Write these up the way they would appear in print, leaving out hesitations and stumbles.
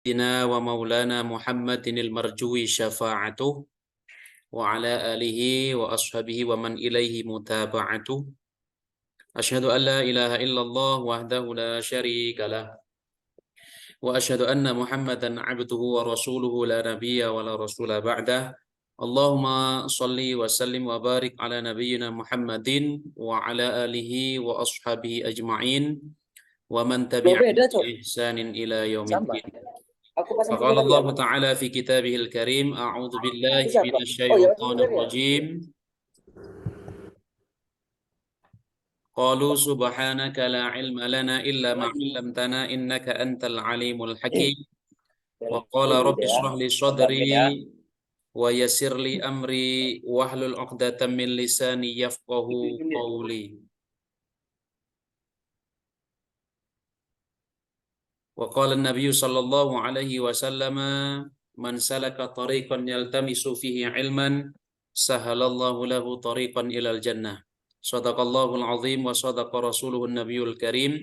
سيدنا ومولانا محمد المرجوي شفاعته وعلى آله وأصحابه ومن إليه متابعته أشهد أن لا إله إلا الله وحده لا شريك له وأشهد أن محمدا عبده ورسوله لا نبي ولا رسول بعده اللهم صل وسلم وبارك على نبينا محمد وعلى آله وأصحابه أجمعين ومن تبعهم beda, Cok. بإحسان إلى يوم Sama. الدين. Aku pasang فقال tiga kali ya. الله تعالى في كتابه الكريم أعوذ بالله Itu siapa? من Oh ya, pasang الشيطان tiga kali ya. الرجيم قالوا سبحانك لا علم لنا إلا ما علمتنا إنك أنت العليم الحكيم وقال Ini رب beda ya. اشرح لي Bentar صدري ya. ويسر لي أمري واحلل عقدة من لساني يفقه قولي وقال النبي صلى الله عليه وسلم من سلك طريقا يلتمس فيه علما سهل الله له طريقا إلى الجنة صدق الله العظيم وصدق رسوله النبي الكريم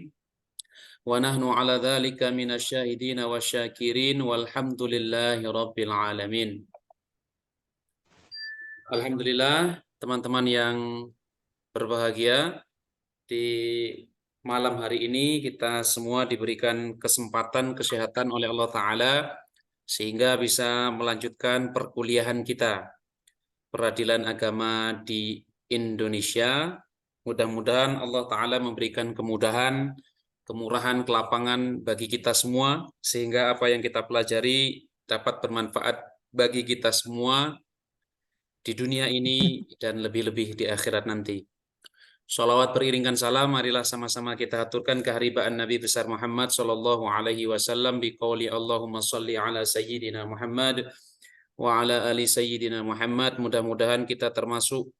ونحن على ذلك من الشاهدين والشاكرين والحمد لله رب العالمين. Alhamdulillah teman-teman yang berbahagia, di malam hari ini kita semua diberikan kesempatan kesehatan oleh Allah Ta'ala sehingga bisa melanjutkan perkuliahan kita peradilan agama di Indonesia. Mudah-mudahan Allah Ta'ala memberikan kemudahan, kemurahan, kelapangan bagi kita semua sehingga apa yang kita pelajari dapat bermanfaat bagi kita semua di dunia ini dan lebih-lebih di akhirat nanti. Salawat beriringan salam, marilah sama-sama kita aturkan keharibaan Nabi besar Muhammad sallallahu alaihi wasallam biqauli Allahumma salli ala sayyidina Muhammad wa ala ali sayyidina Muhammad. Mudah-mudahan kita termasuk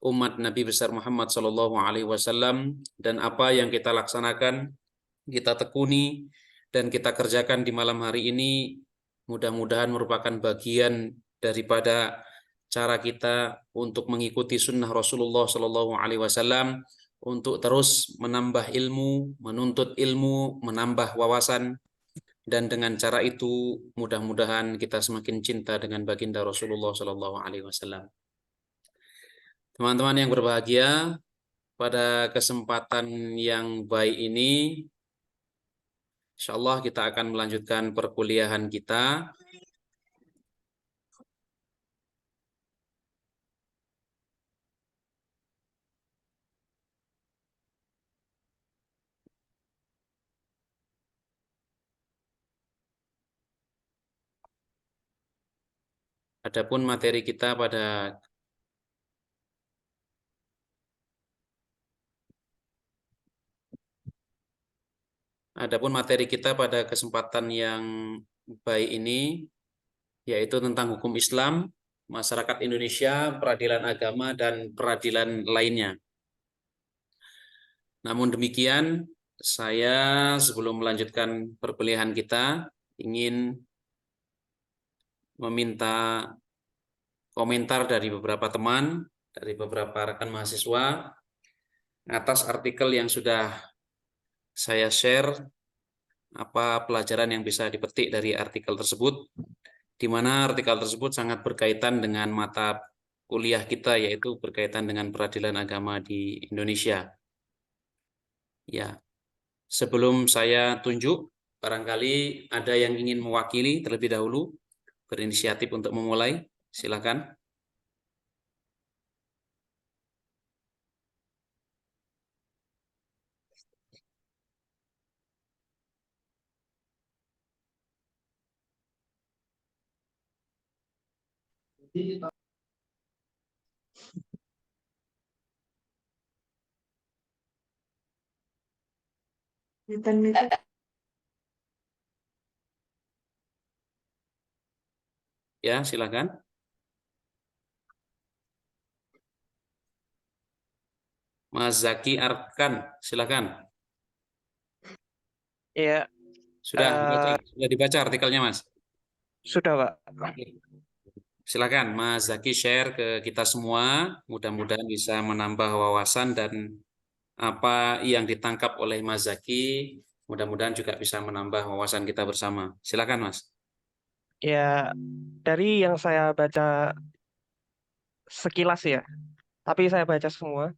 umat Nabi besar Muhammad sallallahu alaihi wasallam dan apa yang kita laksanakan, kita tekuni dan kita kerjakan di malam hari ini mudah-mudahan merupakan bagian daripada cara kita untuk mengikuti sunnah Rasulullah Sallallahu Alaihi Wasallam untuk terus menambah ilmu, menuntut ilmu, menambah wawasan, dan dengan cara itu mudah-mudahan kita semakin cinta dengan baginda Rasulullah Sallallahu Alaihi Wasallam. Teman-teman yang berbahagia, pada kesempatan yang baik ini, insya Allah kita akan melanjutkan perkuliahan kita. Adapun materi kita pada kesempatan yang baik ini yaitu tentang hukum Islam, masyarakat Indonesia, peradilan agama dan peradilan lainnya. Namun demikian, saya sebelum melanjutkan perkuliahan kita ingin meminta komentar dari beberapa teman, dari beberapa rekan mahasiswa atas artikel yang sudah saya share, apa pelajaran yang bisa dipetik dari artikel tersebut, di mana artikel tersebut sangat berkaitan dengan mata kuliah kita, yaitu berkaitan dengan peradilan agama di Indonesia. Ya, sebelum saya tunjuk, barangkali ada yang ingin mewakili terlebih dahulu, berinisiatif untuk memulai, silakan. Ya, silakan. Mas Zaki Arkan, silakan. Iya, Sudah dibaca artikelnya, Mas? sudah Pak. Silakan Mas Zaki share ke kita semua, mudah-mudahan bisa menambah wawasan dan apa yang ditangkap oleh Mas Zaki Mudah-mudahan juga bisa menambah wawasan kita bersama. Silakan, Mas. Ya, dari yang saya baca sekilas ya, tapi saya baca semua,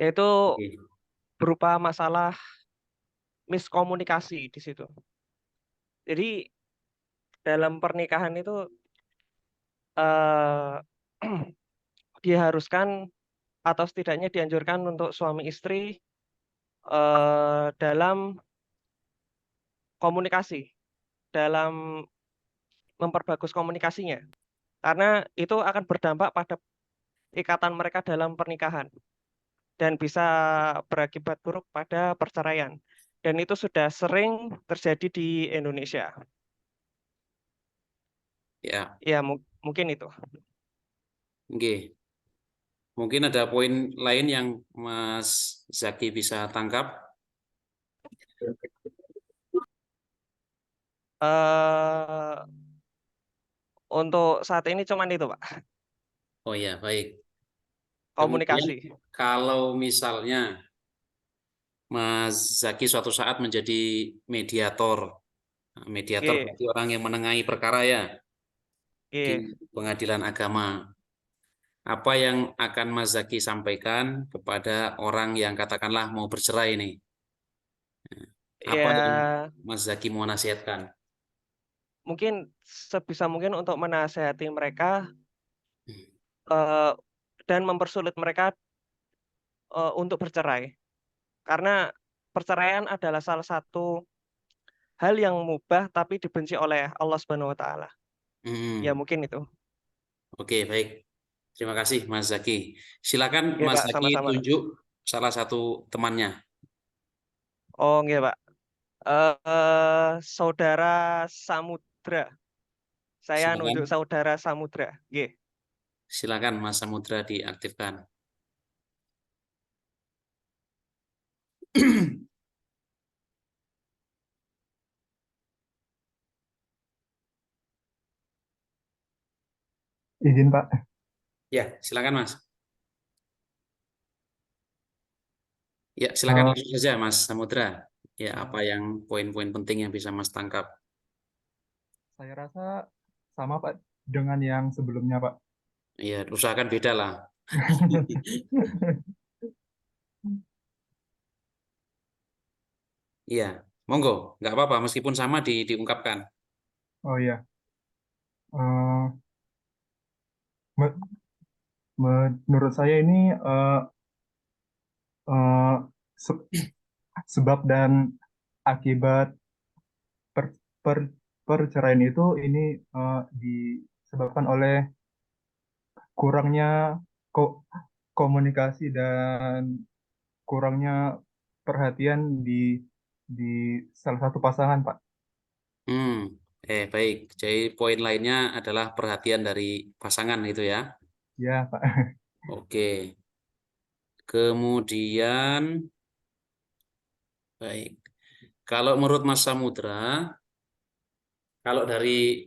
yaitu Oke. berupa masalah miskomunikasi di situ. Jadi dalam pernikahan itu eh, diharuskan atau setidaknya dianjurkan untuk suami istri dalam komunikasi, dalam memperbagus komunikasinya, karena itu akan berdampak pada ikatan mereka dalam pernikahan dan bisa berakibat buruk pada perceraian. Dan itu sudah sering terjadi di Indonesia. Ya, Ya, mungkin itu. oke. Mungkin ada poin lain yang Mas Zaki bisa tangkap. eh untuk saat ini cuman itu, Pak. Oh ya, baik. Kemudian Komunikasi. kalau misalnya Mas Zaki suatu saat menjadi mediator. Nah, mediator Oke, berarti orang yang menengahi perkara ya di oke. pengadilan agama. Apa yang akan Mas Zaki sampaikan kepada orang yang katakanlah mau bercerai nih? Apa yang Ya, Mas Zaki mau nasihatkan? mungkin sebisa mungkin untuk menasehati mereka eh, dan mempersulit mereka untuk bercerai. Karena perceraian adalah salah satu hal yang mubah tapi dibenci oleh Allah Subhanahu wa taala. Ya Hmm, mungkin itu. oke, baik. Terima kasih Mas Zaki. Silakan Ya Mas Pak, Zaki sama-sama. tunjuk salah satu temannya. Oh, iya Pak. Saudara Samudra. Saya nunjuk Silakan, saudara Samudra. Nggih. silakan Mas Samudra diaktifkan. Izin Pak. Ya, silakan Mas. Ya, silakan Eh, langsung saja Mas Samudra. Ya, apa eh, yang poin-poin penting yang bisa Mas tangkap? saya rasa sama Pak dengan yang sebelumnya Pak. Ya, usahakan beda lah. Iya, monggo, nggak apa-apa meskipun sama diungkapkan. Oh iya. Eh, me- menurut saya ini eh, se- sebab dan akibat per, per- perceraian itu ini disebabkan oleh kurangnya ko- komunikasi dan kurangnya perhatian di salah satu pasangan Pak. Hmm, baik. Jadi poin lainnya adalah perhatian dari pasangan itu ya. Ya Pak. Oke. Kemudian, baik. Kalau menurut Mas Samudra, kalau dari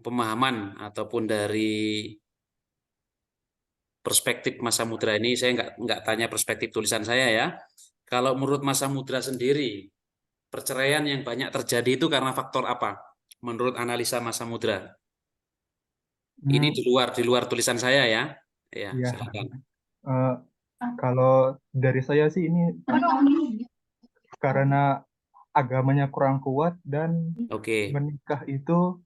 pemahaman ataupun dari perspektif Mas Samudra ini, saya nggak tanya perspektif tulisan saya ya. Kalau menurut Mas Samudra sendiri, perceraian yang banyak terjadi itu karena faktor apa? Menurut analisa Mas Samudra. Ini Hmm, di luar tulisan saya ya. Ya, ya. silakan. Eh, Kalau dari saya sih ini karena agamanya kurang kuat dan Oke. menikah itu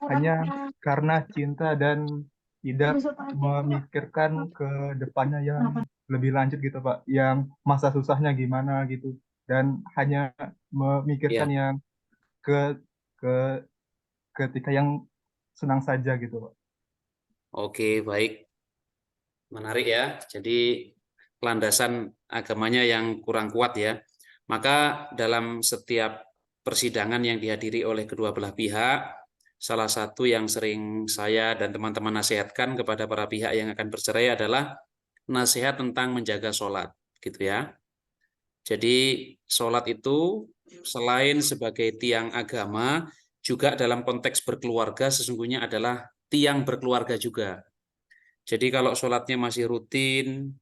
hanya karena cinta dan tidak memikirkan ke depannya yang lebih lanjut gitu Pak, yang masa susahnya gimana gitu dan hanya memikirkan Ya, yang ke ke ketika yang senang saja gitu Pak. oke, baik. Menarik ya. Jadi landasan agamanya yang kurang kuat ya. Maka dalam setiap persidangan yang dihadiri oleh kedua belah pihak, salah satu yang sering saya dan teman-teman nasihatkan kepada para pihak yang akan bercerai adalah nasihat tentang menjaga sholat, gitu ya. Jadi sholat itu selain sebagai tiang agama, juga dalam konteks berkeluarga sesungguhnya adalah tiang berkeluarga juga. Jadi kalau sholatnya masih rutin,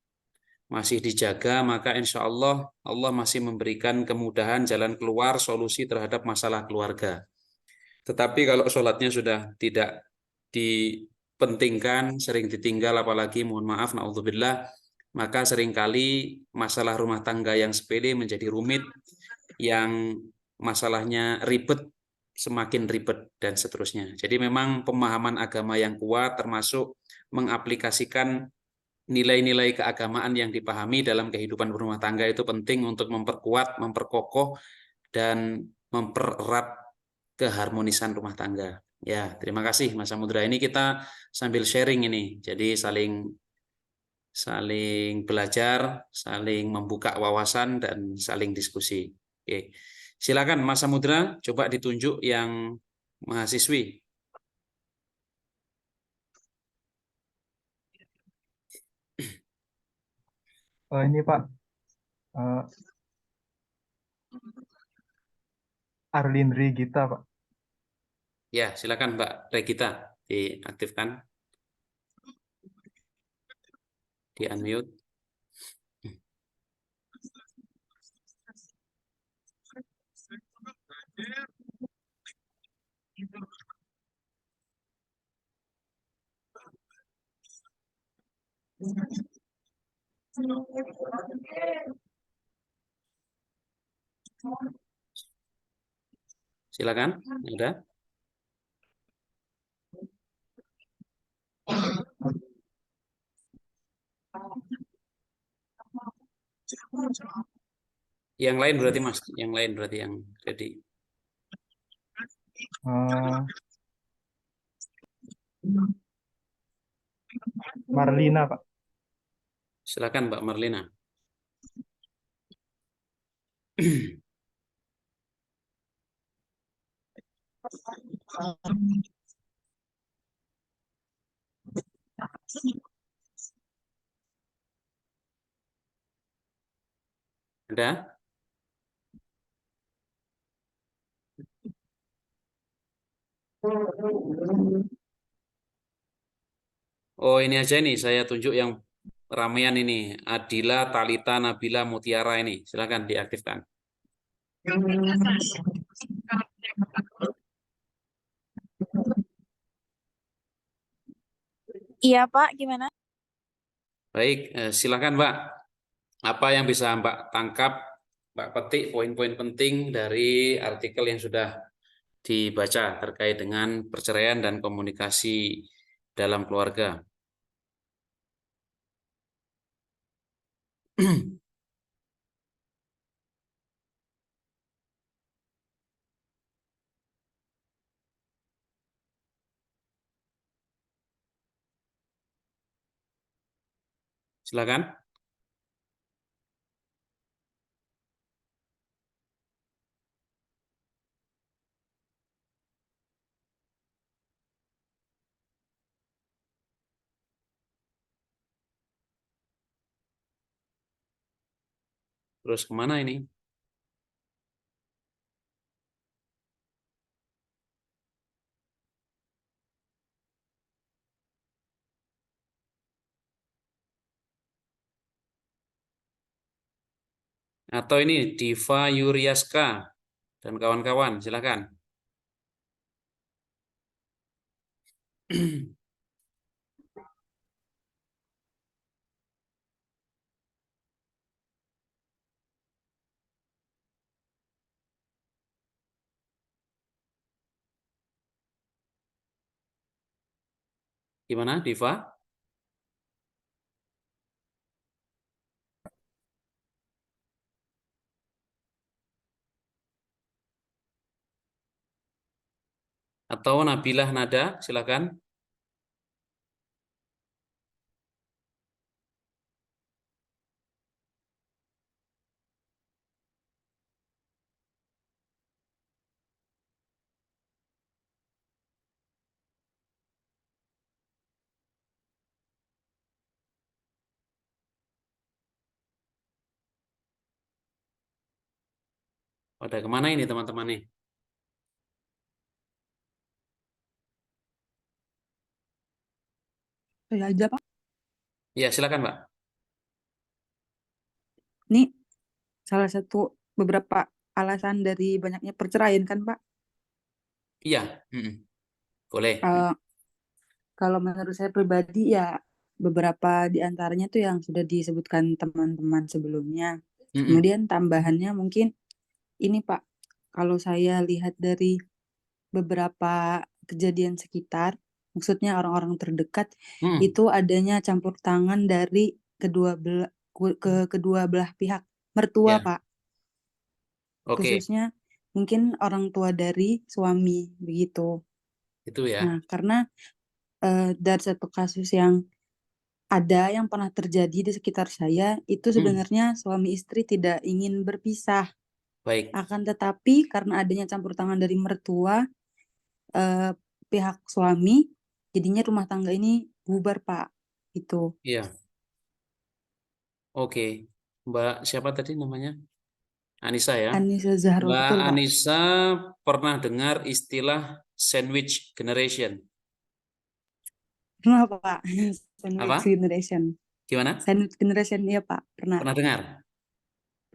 masih dijaga, maka insya Allah Allah masih memberikan kemudahan jalan keluar solusi terhadap masalah keluarga. Tetapi kalau sholatnya sudah tidak dipentingkan, sering ditinggal, apalagi mohon maaf, naudzubillah, maka seringkali masalah rumah tangga yang sepele menjadi rumit, yang masalahnya ribet semakin ribet dan seterusnya. Jadi memang pemahaman agama yang kuat termasuk mengaplikasikan nilai-nilai keagamaan yang dipahami dalam kehidupan berumah tangga itu penting untuk memperkuat, memperkokoh, dan mempererat keharmonisan rumah tangga. Ya, terima kasih Mas Samudra. Ini kita sambil sharing ini. Jadi saling saling belajar, saling membuka wawasan dan saling diskusi. Oke. Silakan Mas Samudra, coba ditunjuk yang mahasiswi. Ini Pak, eh, Arlin Rigita Pak. Ya, silakan Mbak Regita diaktifkan, di unmute. Silakan, ada. Yang lain berarti Mas, yang lain berarti yang jadi. Eh, Marlina Pak. Silakan Mbak Marlina. Ada? Oh, ini aja nih saya tunjuk yang ramean ini. Adila, Talita, Nabila, Mutiara ini. Silakan diaktifkan. Iya, Pak, gimana? Baik, silakan Mbak. Apa yang bisa Mbak tangkap, Mbak petik poin-poin penting dari artikel yang sudah dibaca terkait dengan perceraian dan komunikasi dalam keluarga. Silakan. Terus kemana ini? Atau ini Diva Yuryaska dan kawan-kawan, silakan. Gimana, Diva? Atau Nabilah Nada, silakan. Pada kemana ini teman-teman nih? Saya aja, Pak. Ya, silakan, Mbak. Ini salah satu beberapa alasan dari banyaknya perceraian kan, Pak? Iya, boleh. Eh, Kalau menurut saya pribadi ya beberapa di antaranya tuh yang sudah disebutkan teman-teman sebelumnya. Mm-mm. Kemudian tambahannya mungkin ini Pak, kalau saya lihat dari beberapa kejadian sekitar, maksudnya orang-orang terdekat, Mm. itu adanya campur tangan dari kedua belah pihak mertua Ya, Pak, oke, khususnya mungkin orang tua dari suami begitu. itu ya. Nah, karena dari satu kasus yang ada yang pernah terjadi di sekitar saya, itu Mm. sebenarnya suami istri tidak ingin berpisah. Baik, Akan tetapi karena adanya campur tangan dari mertua, eh, pihak suami, jadinya rumah tangga ini bubar, Pak. Itu. iya, oke. Mbak siapa tadi namanya? Anissa ya. Anissa Zahro, Mbak betul, Pak. Anissa pernah dengar istilah sandwich generation? Kenapa, Pak? Sandwich Apa? generation. Gimana? Sandwich generation, iya, Pak. Pernah. Pernah dengar?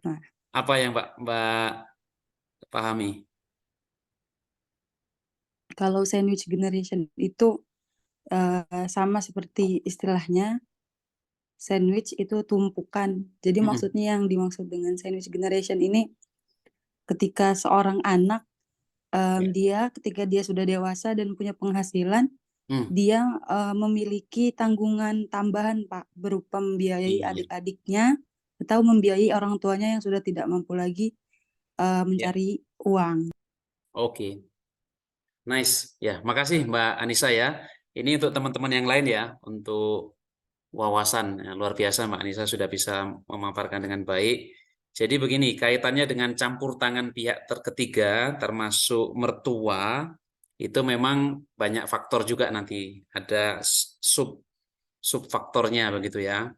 Nah, Apa yang Mbak pahami? kalau sandwich generation itu sama seperti istilahnya, sandwich itu tumpukan. Jadi Mm-mm. maksudnya yang dimaksud dengan sandwich generation ini ketika seorang anak Ya. dia ketika dia sudah dewasa dan punya penghasilan, Hmm. dia memiliki tanggungan tambahan Pak berupa membiayai Iya. adik-adiknya atau membiayai orang tuanya yang sudah tidak mampu lagi Ya. mencari uang. Oke. Nice. Ya, makasih Mbak Anissa ya. Ini untuk teman-teman yang lain ya, untuk wawasan. Ya, luar biasa Mbak Anissa sudah bisa memaparkan dengan baik. Jadi begini, kaitannya dengan campur tangan pihak ketiga, termasuk mertua, itu memang banyak faktor juga nanti. Ada sub subfaktornya begitu ya.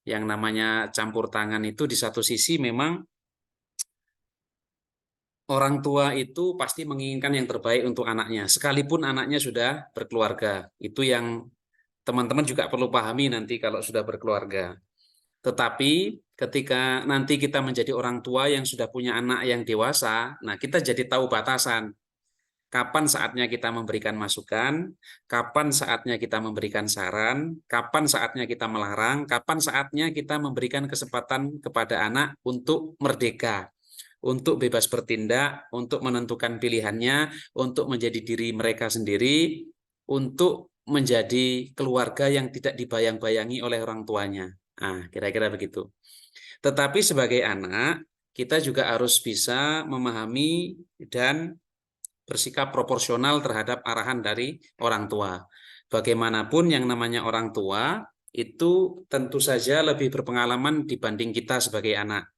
Yang namanya campur tangan itu di satu sisi memang orang tua itu pasti menginginkan yang terbaik untuk anaknya, sekalipun anaknya sudah berkeluarga. Itu yang teman-teman juga perlu pahami nanti kalau sudah berkeluarga. Tetapi ketika nanti kita menjadi orang tua yang sudah punya anak yang dewasa, nah kita jadi tahu batasan. Kapan saatnya kita memberikan masukan, kapan saatnya kita memberikan saran, kapan saatnya kita melarang, kapan saatnya kita memberikan kesempatan kepada anak untuk merdeka, untuk bebas bertindak, untuk menentukan pilihannya, untuk menjadi diri mereka sendiri, untuk menjadi keluarga yang tidak dibayang-bayangi oleh orang tuanya. Nah, kira-kira begitu. Tetapi sebagai anak, kita juga harus bisa memahami dan bersikap proporsional terhadap arahan dari orang tua. Bagaimanapun yang namanya orang tua itu tentu saja lebih berpengalaman dibanding kita sebagai anak.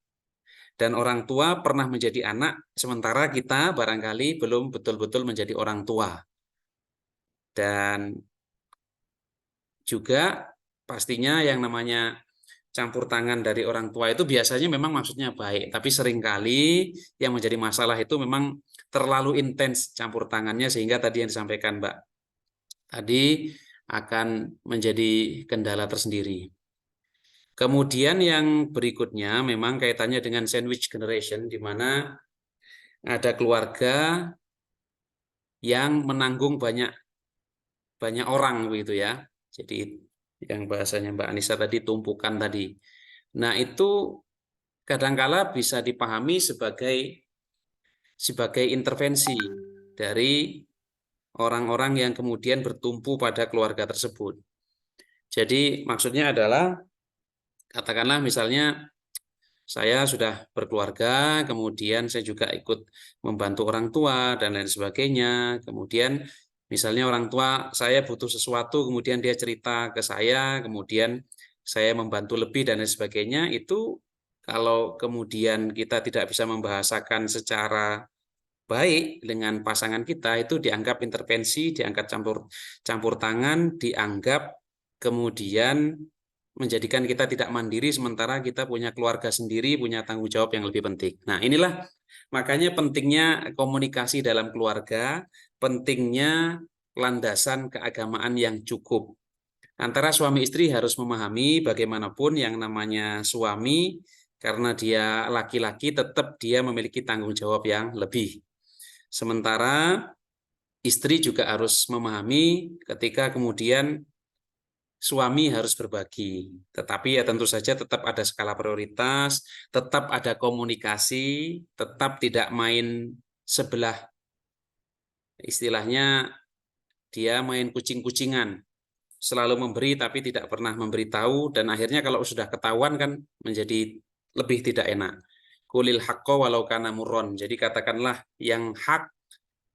Dan orang tua pernah menjadi anak, sementara kita barangkali belum betul-betul menjadi orang tua. Dan juga pastinya yang namanya campur tangan dari orang tua itu biasanya memang maksudnya baik, tapi seringkali yang menjadi masalah itu memang terlalu intens campur tangannya sehingga tadi yang disampaikan Mbak tadi akan menjadi kendala tersendiri. Kemudian yang berikutnya memang kaitannya dengan sandwich generation di mana ada keluarga yang menanggung banyak orang begitu ya. Jadi yang bahasanya Mbak Anissa tadi tumpukan tadi. Nah, itu kadangkala bisa dipahami sebagai intervensi dari orang-orang yang kemudian bertumpu pada keluarga tersebut. Jadi maksudnya adalah katakanlah misalnya saya sudah berkeluarga, kemudian saya juga ikut membantu orang tua dan lain sebagainya. Kemudian misalnya orang tua saya butuh sesuatu, kemudian dia cerita ke saya, kemudian saya membantu lebih dan lain sebagainya. Itu kalau kemudian kita tidak bisa membahasakan secara baik dengan pasangan kita, itu dianggap intervensi, dianggap campur tangan, dianggap kemudian menjadikan kita tidak mandiri sementara kita punya keluarga sendiri, punya tanggung jawab yang lebih penting. Nah, inilah makanya pentingnya komunikasi dalam keluarga, pentingnya landasan keagamaan yang cukup. Antara suami istri harus memahami bagaimanapun yang namanya suami Karena dia laki-laki, tetap dia memiliki tanggung jawab yang lebih. Sementara istri juga harus memahami ketika kemudian suami harus berbagi. Tetapi ya tentu saja tetap ada skala prioritas, tetap ada komunikasi, tetap tidak main sebelah, istilahnya dia main kucing-kucingan, selalu memberi tapi tidak pernah memberitahu, dan akhirnya kalau sudah ketahuan kan menjadi lebih tidak enak. Kulil haqqo walau kana murron. Jadi katakanlah yang hak,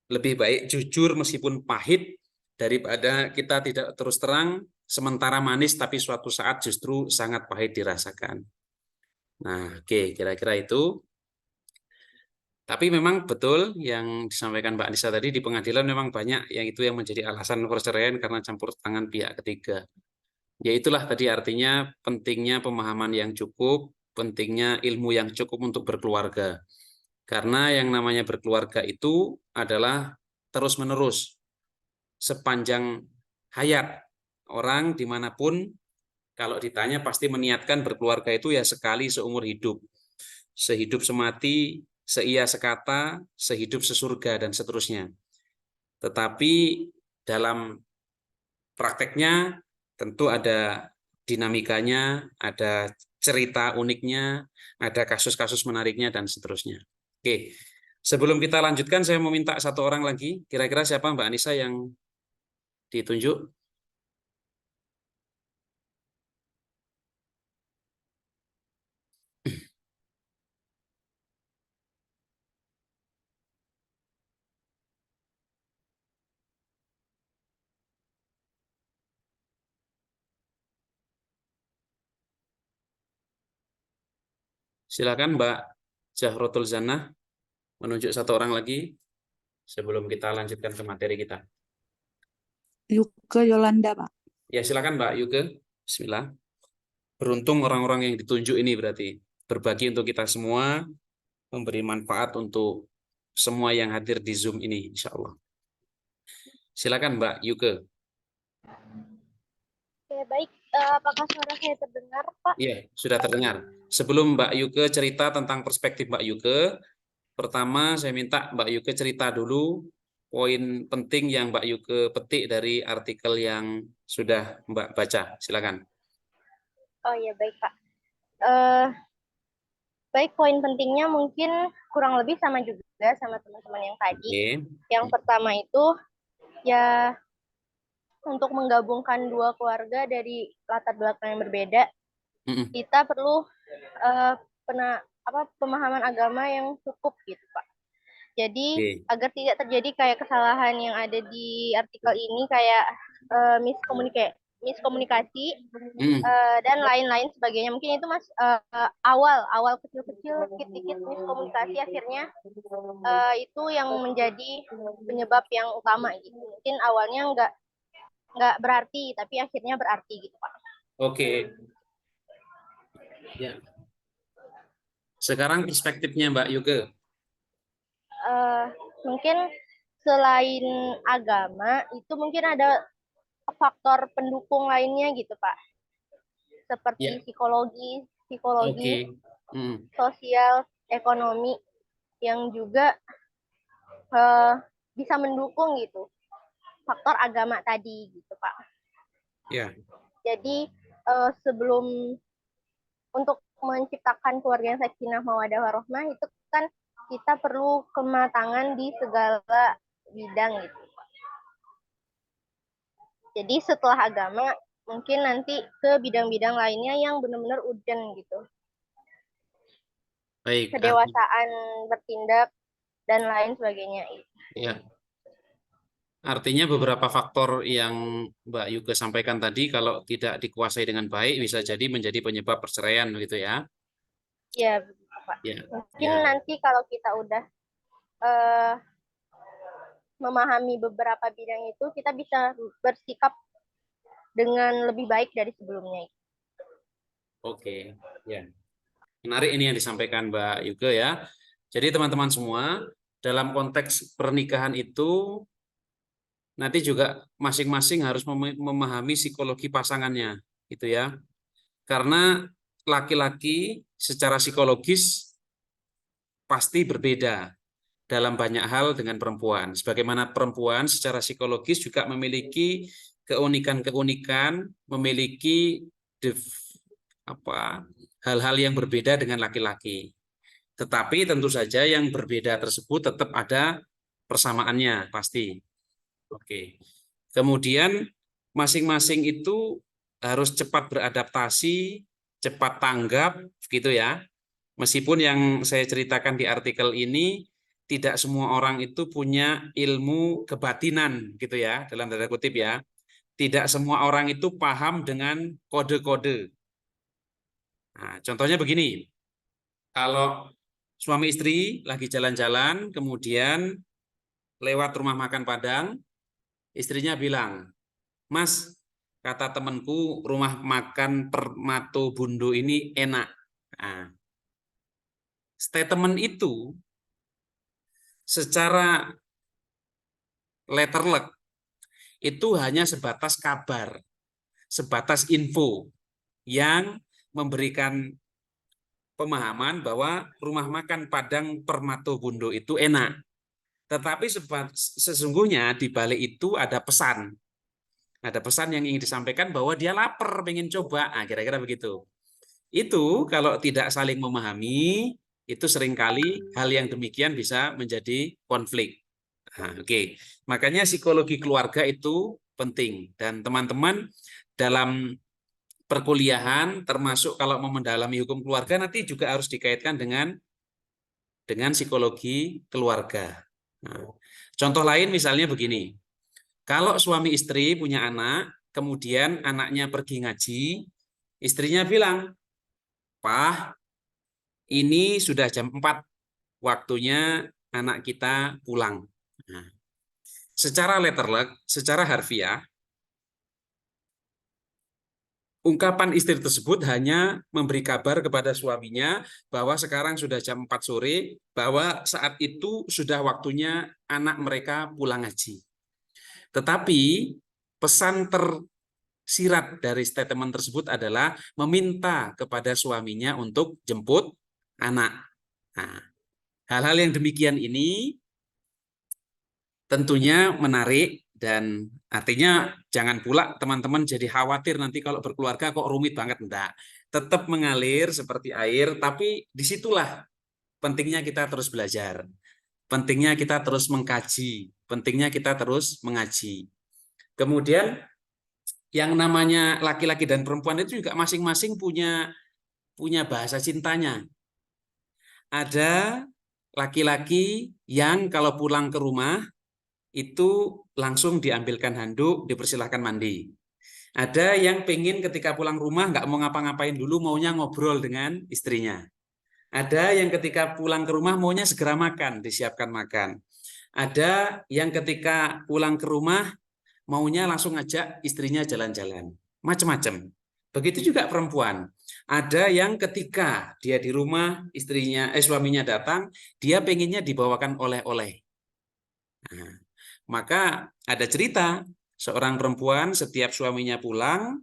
lebih baik jujur meskipun pahit daripada kita tidak terus terang sementara manis tapi suatu saat justru sangat pahit dirasakan. Nah, oke, kira-kira itu. Tapi memang betul yang disampaikan Mbak Anissa tadi, di pengadilan memang banyak yang itu yang menjadi alasan perceraian karena campur tangan pihak ketiga. Ya itulah tadi artinya pentingnya pemahaman yang cukup, pentingnya ilmu yang cukup untuk berkeluarga. Karena yang namanya berkeluarga itu adalah terus-menerus sepanjang hayat. Orang dimanapun kalau ditanya pasti meniatkan berkeluarga itu ya sekali seumur hidup. Sehidup semati, seia sekata, sehidup sesurga, dan seterusnya. Tetapi dalam prakteknya tentu ada dinamikanya, ada cerita uniknya, ada kasus-kasus menariknya, dan seterusnya. Oke, sebelum kita lanjutkan, saya mau minta satu orang lagi. Kira-kira siapa Mbak Anissa yang ditunjuk? Silakan Mbak Zahrotul Zanah menunjuk satu orang lagi sebelum kita lanjutkan ke materi kita. Yuke Yolanda, Pak. Ya, silakan Mbak Yuke. Bismillah. Beruntung orang-orang yang ditunjuk ini berarti berbagi untuk kita semua, memberi manfaat untuk semua yang hadir di Zoom ini, insya Allah. Silakan Mbak Yuke. Oke, baik. Apakah suara saya terdengar, Pak? Iya, sudah terdengar. Sebelum Mbak Yuke cerita tentang perspektif Mbak Yuke, pertama saya minta Mbak Yuke cerita dulu poin penting yang Mbak Yuke petik dari artikel yang sudah Mbak baca. Silakan. Oh iya, baik, Pak. Baik, poin pentingnya mungkin kurang lebih sama juga sama teman-teman yang tadi. Oke. Yang pertama itu, ya untuk menggabungkan dua keluarga dari latar belakang yang berbeda, kita perlu pemahaman agama yang cukup gitu, Pak. Jadi agar tidak terjadi kayak kesalahan yang ada di artikel ini, kayak miskomunikasi dan lain-lain sebagainya. Mungkin itu awal kecil-kecil, dikit-dikit miskomunikasi, akhirnya itu yang menjadi penyebab yang utama gitu. Mungkin awalnya nggak berarti, tapi akhirnya berarti gitu, Pak. Oke. Ya. Sekarang perspektifnya Mbak Yuke. Mungkin selain agama itu mungkin ada faktor pendukung lainnya gitu, Pak. Seperti psikologi, sosial, ekonomi yang juga bisa mendukung gitu. Faktor agama tadi gitu, Pak. Ya. Jadi sebelum untuk menciptakan keluarga yang sakinah mawaddah warahmah itu kan kita perlu kematangan di segala bidang gitu, Pak. Jadi setelah agama mungkin nanti ke bidang-bidang lainnya yang benar-benar urgent gitu. Baik. Kedewasaan bertindak dan lain sebagainya. Ya. Artinya beberapa faktor yang Mbak Yuke sampaikan tadi kalau tidak dikuasai dengan baik bisa jadi menjadi penyebab perceraian gitu ya. Ya, Pak. Ya. Mungkin nanti kalau kita udah memahami beberapa bidang itu, kita bisa bersikap dengan lebih baik dari sebelumnya. Oke, ya. Menarik ini yang disampaikan Mbak Yuke ya. Jadi teman-teman semua, dalam konteks pernikahan itu nanti juga masing-masing harus memahami psikologi pasangannya, gitu ya. Karena laki-laki secara psikologis pasti berbeda dalam banyak hal dengan perempuan. Sebagaimana perempuan secara psikologis juga memiliki keunikan-keunikan, memiliki hal-hal yang berbeda dengan laki-laki. Tetapi tentu saja yang berbeda tersebut tetap ada persamaannya, pasti. Oke. Kemudian masing-masing itu harus cepat beradaptasi, cepat tanggap, gitu ya. Meskipun yang saya ceritakan di artikel ini tidak semua orang itu punya ilmu kebatinan, gitu ya, dalam tanda kutip ya. Tidak semua orang itu paham dengan kode-kode. Nah, contohnya begini, kalau suami istri lagi jalan-jalan, kemudian lewat rumah makan Padang, istrinya bilang, "Mas, kata temanku rumah makan Permato Bundo ini enak." Nah, statement itu secara letterlek itu hanya sebatas kabar, sebatas info yang memberikan pemahaman bahwa rumah makan Padang Permato Bundo itu enak. Tetapi sesungguhnya di balik itu ada pesan. Ada pesan yang ingin disampaikan bahwa dia lapar, pengen coba. Nah, kira-kira begitu. Itu kalau tidak saling memahami, itu seringkali hal yang demikian bisa menjadi konflik. Nah, oke. Makanya psikologi keluarga itu penting. Dan teman-teman dalam perkuliahan, termasuk kalau mau mendalami hukum keluarga, nanti juga harus dikaitkan dengan psikologi keluarga. Nah, contoh lain misalnya begini, kalau suami istri punya anak, kemudian anaknya pergi ngaji, istrinya bilang, "Pak, ini sudah jam 4, waktunya anak kita pulang." Nah, secara letterlek, secara harfiah, ungkapan istri tersebut hanya memberi kabar kepada suaminya bahwa sekarang sudah jam 4 sore, bahwa saat itu sudah waktunya anak mereka pulang ngaji. Tetapi pesan tersirat dari statement tersebut adalah meminta kepada suaminya untuk jemput anak. Nah, hal-hal yang demikian ini tentunya menarik dan artinya jangan pula teman-teman jadi khawatir nanti kalau berkeluarga kok rumit banget. Enggak. Tetap mengalir seperti air, tapi disitulah pentingnya kita terus belajar. Pentingnya kita terus mengkaji. Pentingnya kita terus mengaji. Kemudian yang namanya laki-laki dan perempuan itu juga masing-masing punya bahasa cintanya. Ada laki-laki yang kalau pulang ke rumah itu langsung diambilkan handuk, dipersilahkan mandi. Ada yang pengen ketika pulang rumah nggak mau ngapa-ngapain dulu, maunya ngobrol dengan istrinya. Ada yang ketika pulang ke rumah maunya segera makan, disiapkan makan. Ada yang ketika pulang ke rumah maunya langsung ngajak istrinya jalan-jalan. Macam-macam. Begitu juga perempuan. Ada yang ketika dia di rumah, suaminya datang, dia pengennya dibawakan oleh-oleh. Nah, maka ada cerita, seorang perempuan setiap suaminya pulang,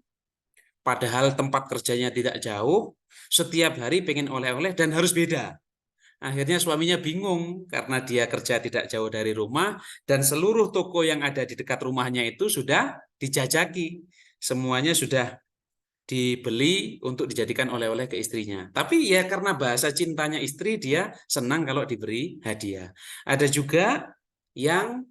padahal tempat kerjanya tidak jauh, setiap hari pengen oleh-oleh dan harus beda. Akhirnya suaminya bingung karena dia kerja tidak jauh dari rumah dan seluruh toko yang ada di dekat rumahnya itu sudah dijajaki. Semuanya sudah dibeli untuk dijadikan oleh-oleh ke istrinya. Tapi ya karena bahasa cintanya istri, dia senang kalau diberi hadiah. Ada juga yang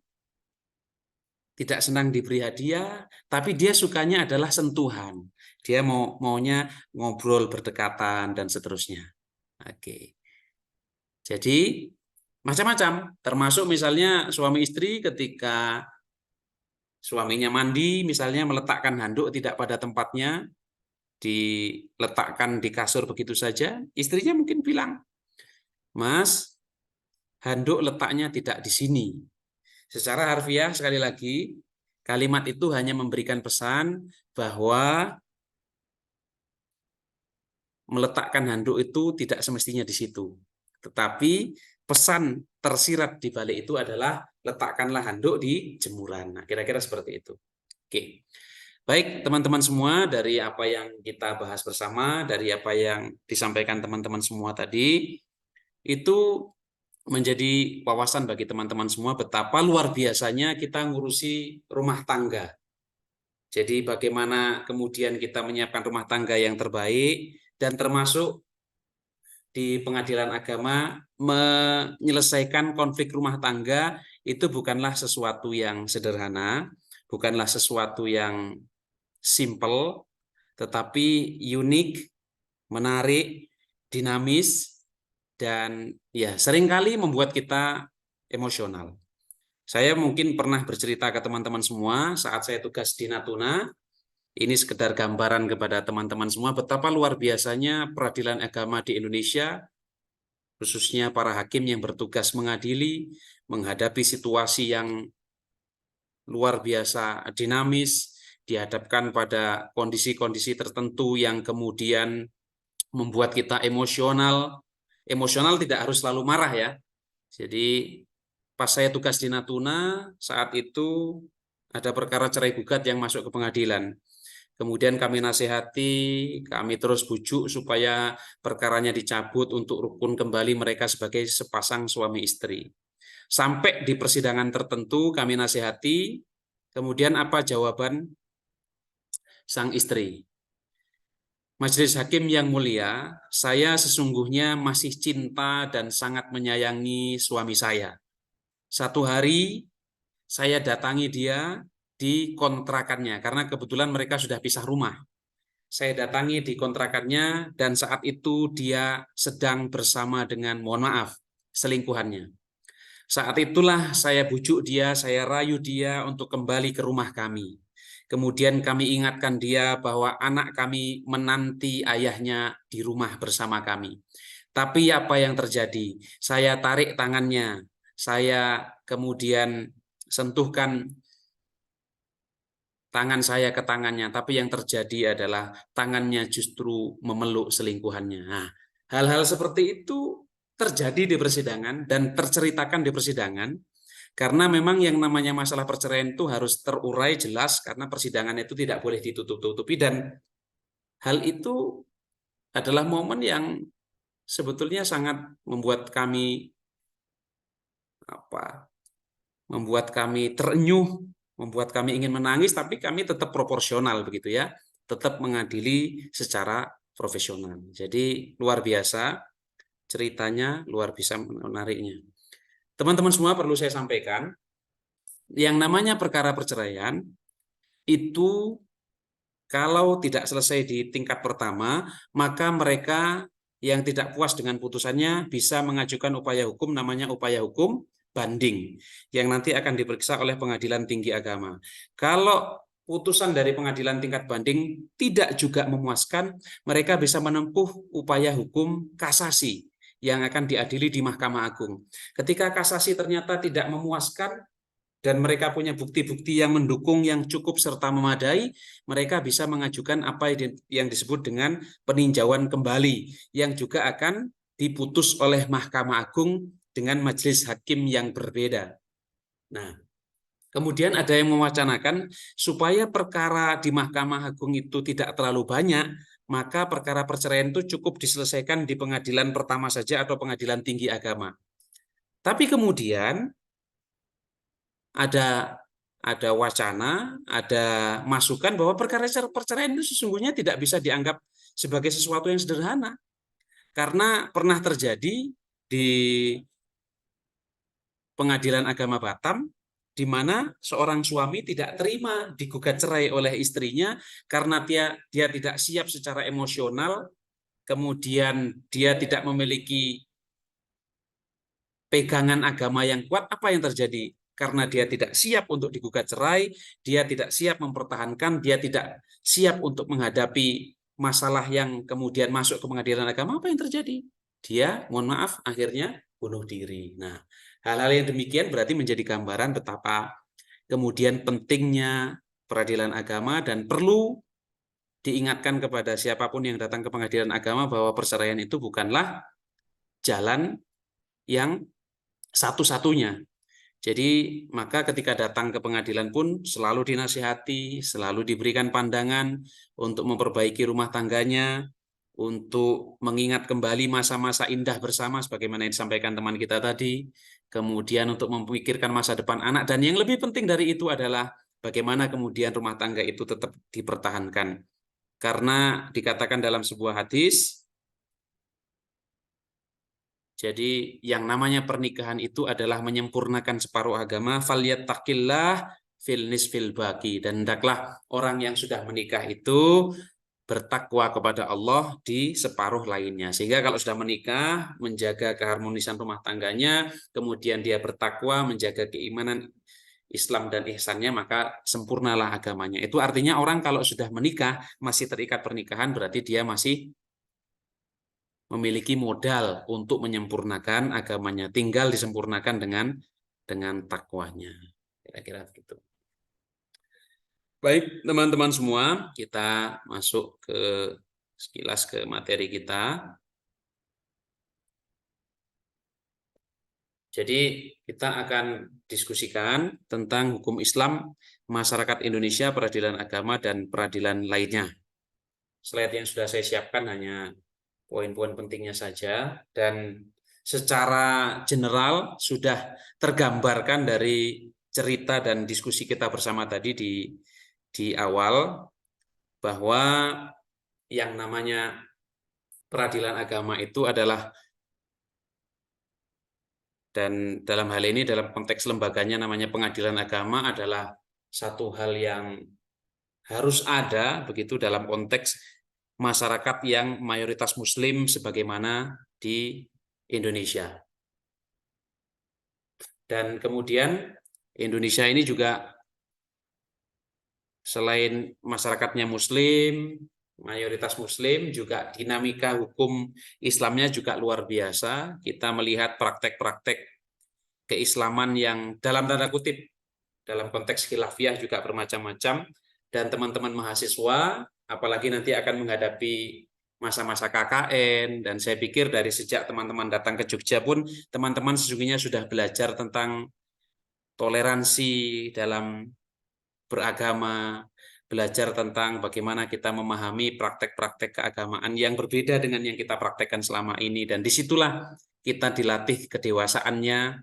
tidak senang diberi hadiah, tapi dia sukanya adalah sentuhan. Dia maunya ngobrol berdekatan dan seterusnya. Oke. Jadi macam-macam, termasuk misalnya suami istri ketika suaminya mandi, misalnya meletakkan handuk tidak pada tempatnya, diletakkan di kasur begitu saja, istrinya mungkin bilang, "Mas, handuk letaknya tidak di sini." Secara harfiah sekali lagi, kalimat itu hanya memberikan pesan bahwa meletakkan handuk itu tidak semestinya di situ. Tetapi pesan tersirat di balik itu adalah letakkanlah handuk di jemuran. Nah, kira-kira seperti itu. Oke. Baik, teman-teman semua, dari apa yang kita bahas bersama, dari apa yang disampaikan teman-teman semua tadi, itu menjadi wawasan bagi teman-teman semua betapa luar biasanya kita ngurusi rumah tangga. Jadi bagaimana kemudian kita menyiapkan rumah tangga yang terbaik, dan termasuk di pengadilan agama menyelesaikan konflik rumah tangga itu bukanlah sesuatu yang sederhana, bukanlah sesuatu yang simple, tetapi unik, menarik, dinamis, dan ya seringkali membuat kita emosional. Saya mungkin pernah bercerita ke teman-teman semua saat saya tugas di Natuna. Ini sekedar gambaran kepada teman-teman semua betapa luar biasanya peradilan agama di Indonesia, khususnya para hakim yang bertugas mengadili, menghadapi situasi yang luar biasa dinamis, dihadapkan pada kondisi-kondisi tertentu yang kemudian membuat kita emosional. Emosional tidak harus selalu marah ya. Jadi pas saya tugas di Natuna, saat itu ada perkara cerai gugat yang masuk ke pengadilan. Kemudian kami nasihati, kami terus bujuk supaya perkaranya dicabut untuk rukun kembali mereka sebagai sepasang suami istri. Sampai di persidangan tertentu kami nasihati, kemudian apa jawaban sang istri? Majelis Hakim yang mulia, saya sesungguhnya masih cinta dan sangat menyayangi suami saya. Satu hari saya datangi dia di kontrakannya, karena kebetulan mereka sudah pisah rumah. Saya datangi di kontrakannya, dan saat itu dia sedang bersama dengan, mohon maaf, selingkuhannya. Saat itulah saya bujuk dia, saya rayu dia untuk kembali ke rumah kami. Kemudian kami ingatkan dia bahwa anak kami menanti ayahnya di rumah bersama kami. Tapi apa yang terjadi? Saya tarik tangannya, saya kemudian sentuhkan tangan saya ke tangannya, tapi yang terjadi adalah tangannya justru memeluk selingkuhannya. Nah, hal-hal seperti itu terjadi di persidangan dan terceritakan di persidangan, karena memang yang namanya masalah perceraian itu harus terurai jelas, karena persidangan itu tidak boleh ditutup-tutupi, dan hal itu adalah momen yang sebetulnya sangat membuat kami terenyuh, membuat kami ingin menangis, tapi kami tetap proporsional begitu ya, tetap mengadili secara profesional. Jadi luar biasa ceritanya, luar biasa menariknya. Teman-teman semua, perlu saya sampaikan, yang namanya perkara perceraian itu kalau tidak selesai di tingkat pertama, maka mereka yang tidak puas dengan putusannya bisa mengajukan upaya hukum, namanya upaya hukum banding, yang nanti akan diperiksa oleh Pengadilan Tinggi Agama. Kalau putusan dari pengadilan tingkat banding tidak juga memuaskan, mereka bisa menempuh upaya hukum kasasi yang akan diadili di Mahkamah Agung. Ketika kasasi ternyata tidak memuaskan dan mereka punya bukti-bukti yang mendukung yang cukup serta memadai, mereka bisa mengajukan apa yang disebut dengan peninjauan kembali, yang juga akan diputus oleh Mahkamah Agung dengan majelis hakim yang berbeda. Nah, kemudian ada yang mewacanakan supaya perkara di Mahkamah Agung itu tidak terlalu banyak, maka perkara perceraian itu cukup diselesaikan di pengadilan pertama saja atau Pengadilan Tinggi Agama. Tapi kemudian ada wacana, ada masukan bahwa perkara perceraian itu sesungguhnya tidak bisa dianggap sebagai sesuatu yang sederhana. Karena pernah terjadi di Pengadilan Agama Batam, di mana seorang suami tidak terima digugat cerai oleh istrinya karena dia tidak siap secara emosional, kemudian dia tidak memiliki pegangan agama yang kuat. Apa yang terjadi? Karena dia tidak siap untuk digugat cerai, dia tidak siap mempertahankan, dia tidak siap untuk menghadapi masalah yang kemudian masuk ke pengadilan agama. Apa yang terjadi? Dia, mohon maaf, akhirnya bunuh diri. Nah, hal-hal yang demikian berarti menjadi gambaran betapa kemudian pentingnya peradilan agama, dan perlu diingatkan kepada siapapun yang datang ke pengadilan agama bahwa perceraian itu bukanlah jalan yang satu-satunya. Jadi maka ketika datang ke pengadilan pun selalu dinasihati, selalu diberikan pandangan untuk memperbaiki rumah tangganya, untuk mengingat kembali masa-masa indah bersama sebagaimana yang disampaikan teman kita tadi, kemudian untuk memikirkan masa depan anak, dan yang lebih penting dari itu adalah bagaimana kemudian rumah tangga itu tetap dipertahankan. Karena dikatakan dalam sebuah hadis, jadi yang namanya pernikahan itu adalah menyempurnakan separuh agama, falyattaqillah fil nisfil baqi, dan hendaklah orang yang sudah menikah itu bertakwa kepada Allah di separuh lainnya. Sehingga kalau sudah menikah, menjaga keharmonisan rumah tangganya, kemudian dia bertakwa, menjaga keimanan Islam dan ihsannya, maka sempurnalah agamanya. Itu artinya orang kalau sudah menikah, masih terikat pernikahan, berarti dia masih memiliki modal untuk menyempurnakan agamanya. Tinggal disempurnakan dengan takwanya. Kira-kira begitu. Baik, teman-teman semua, kita masuk ke sekilas ke materi kita. Jadi kita akan diskusikan tentang hukum Islam, masyarakat Indonesia, peradilan agama, dan peradilan lainnya. Slide yang sudah saya siapkan hanya poin-poin pentingnya saja, dan secara general sudah tergambarkan dari cerita dan diskusi kita bersama tadi di awal, bahwa yang namanya peradilan agama itu adalah, dan dalam hal ini dalam konteks lembaganya namanya pengadilan agama, adalah satu hal yang harus ada begitu dalam konteks masyarakat yang mayoritas muslim sebagaimana di Indonesia. Dan kemudian Indonesia ini juga selain masyarakatnya muslim, mayoritas muslim, juga dinamika hukum Islamnya juga luar biasa. Kita melihat praktek-praktek keislaman yang dalam tanda kutip dalam konteks khilafiyah juga bermacam-macam, dan teman-teman mahasiswa apalagi nanti akan menghadapi masa-masa KKN, dan saya pikir dari sejak teman-teman datang ke Jogja pun teman-teman sesungguhnya sudah belajar tentang toleransi dalam beragama, belajar tentang bagaimana kita memahami praktek-praktek keagamaan yang berbeda dengan yang kita praktekkan selama ini, dan disitulah kita dilatih kedewasaannya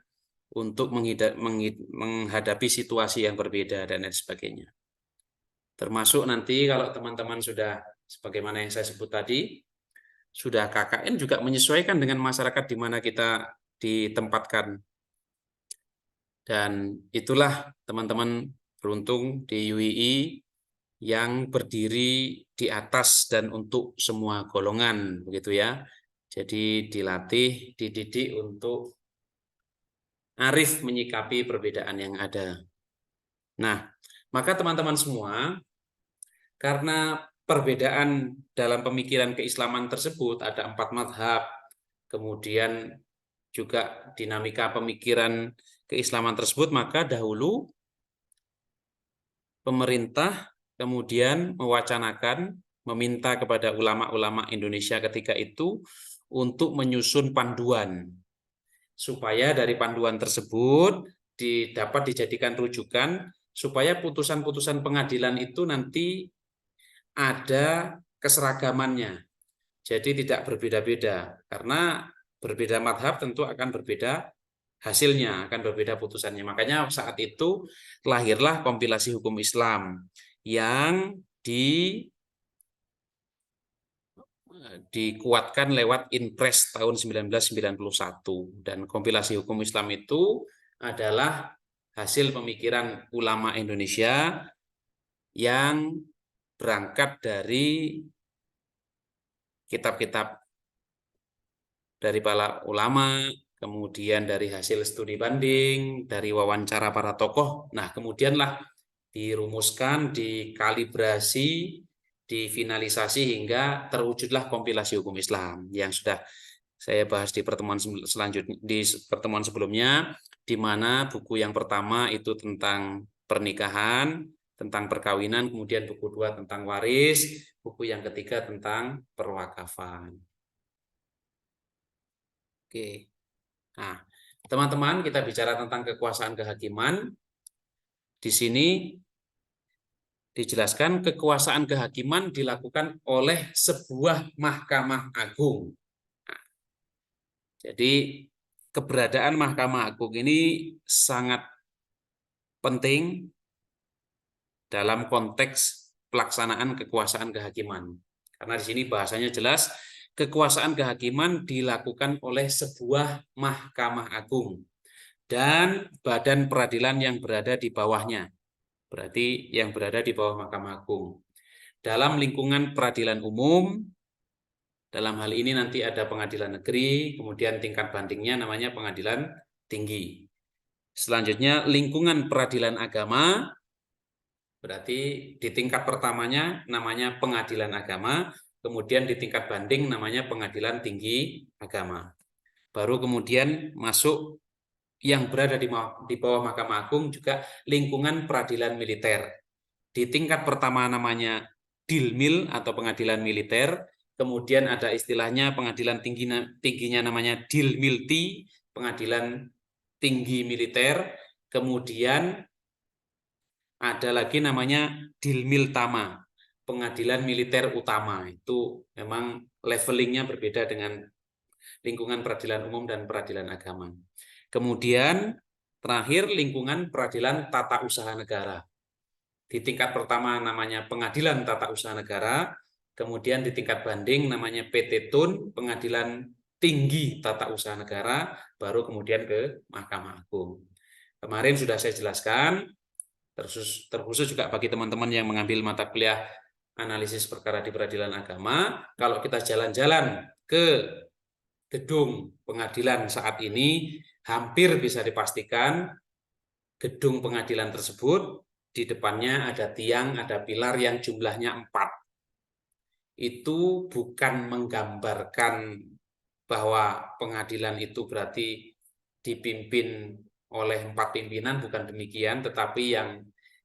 untuk menghadapi situasi yang berbeda dan lain sebagainya. Termasuk nanti kalau teman-teman sudah, sebagaimana yang saya sebut tadi, sudah KKN juga menyesuaikan dengan masyarakat di mana kita ditempatkan. Dan itulah teman-teman beruntung di UII yang berdiri di atas dan untuk semua golongan, begitu ya. Jadi dilatih, dididik untuk arif menyikapi perbedaan yang ada. Nah, maka teman-teman semua, karena perbedaan dalam pemikiran keislaman tersebut ada 4 mazhab, kemudian juga dinamika pemikiran keislaman tersebut, maka dahulu pemerintah kemudian mewacanakan, meminta kepada ulama-ulama Indonesia ketika itu untuk menyusun panduan, supaya dari panduan tersebut dapat dijadikan rujukan, supaya putusan-putusan pengadilan itu nanti ada keseragamannya. Jadi tidak berbeda-beda, karena berbeda madhab tentu akan berbeda hasilnya, akan berbeda putusannya. Makanya saat itu lahirlah kompilasi hukum Islam yang dikuatkan lewat Inpres tahun 1991. Dan kompilasi hukum Islam itu adalah hasil pemikiran ulama Indonesia yang berangkat dari kitab-kitab dari para ulama, kemudian dari hasil studi banding, dari wawancara para tokoh. Nah, kemudianlah dirumuskan, dikalibrasi, difinalisasi hingga terwujudlah kompilasi hukum Islam yang sudah saya bahas di pertemuan selanjutnya, di pertemuan sebelumnya, di mana buku yang pertama itu tentang pernikahan, tentang perkawinan, kemudian buku 2 tentang waris, buku yang ketiga tentang perwakafan. Oke. Nah, Teman-teman, kita bicara tentang kekuasaan kehakiman. Di sini dijelaskan kekuasaan kehakiman dilakukan oleh sebuah mahkamah agung. Jadi keberadaan mahkamah agung ini sangat penting dalam konteks pelaksanaan kekuasaan kehakiman. Karena di sini bahasanya jelas, kekuasaan kehakiman dilakukan oleh sebuah mahkamah agung dan badan peradilan yang berada di bawahnya. Berarti yang berada di bawah Mahkamah Agung. Dalam lingkungan peradilan umum, dalam hal ini nanti ada pengadilan negeri, kemudian tingkat bandingnya namanya pengadilan tinggi. Selanjutnya lingkungan peradilan agama, berarti di tingkat pertamanya namanya pengadilan agama, kemudian di tingkat banding namanya pengadilan tinggi agama. Baru kemudian masuk yang berada di bawah Mahkamah Agung juga lingkungan peradilan militer. Di tingkat pertama namanya Dilmil atau pengadilan militer, kemudian ada istilahnya pengadilan tingginya namanya Dilmilti, pengadilan tinggi militer, kemudian ada lagi namanya Dilmiltama, pengadilan militer utama. Itu memang levelingnya berbeda dengan lingkungan peradilan umum dan peradilan agama. Kemudian terakhir lingkungan peradilan tata usaha negara. Di tingkat pertama namanya pengadilan tata usaha negara, kemudian di tingkat banding namanya PT Tun, pengadilan tinggi tata usaha negara, baru kemudian ke Mahkamah Agung. Kemarin sudah saya jelaskan, terkhusus juga bagi teman-teman yang mengambil mata kuliah analisis perkara di peradilan agama, kalau kita jalan-jalan ke gedung pengadilan saat ini, hampir bisa dipastikan gedung pengadilan tersebut di depannya ada tiang, ada pilar yang jumlahnya 4. Itu bukan menggambarkan bahwa pengadilan itu berarti dipimpin oleh 4 pimpinan, bukan demikian, tetapi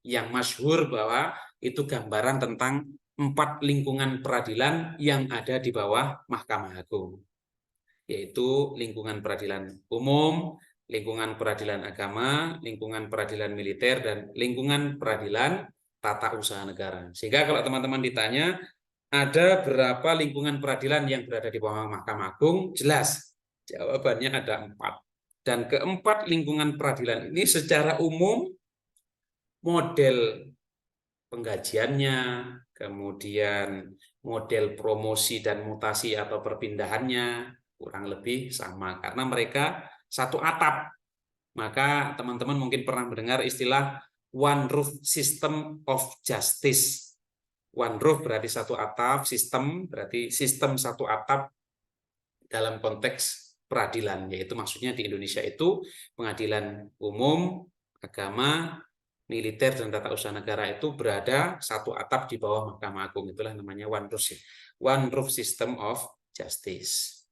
yang masyhur bahwa itu gambaran tentang 4 lingkungan peradilan yang ada di bawah Mahkamah Agung, yaitu lingkungan peradilan umum, lingkungan peradilan agama, lingkungan peradilan militer, dan lingkungan peradilan tata usaha negara. Sehingga kalau teman-teman ditanya, ada berapa lingkungan peradilan yang berada di bawah Mahkamah Agung? Jelas, jawabannya ada 4. Dan keempat lingkungan peradilan ini secara umum model penggajiannya, kemudian model promosi dan mutasi atau perpindahannya kurang lebih sama karena mereka satu atap. Maka teman-teman mungkin pernah mendengar istilah one roof system of justice. One roof berarti satu atap, sistem berarti sistem satu atap dalam konteks peradilan, yaitu maksudnya di Indonesia itu pengadilan umum, agama, militer, dan tata usaha negara itu berada satu atap di bawah Mahkamah Agung. Itulah namanya one roof system of justice.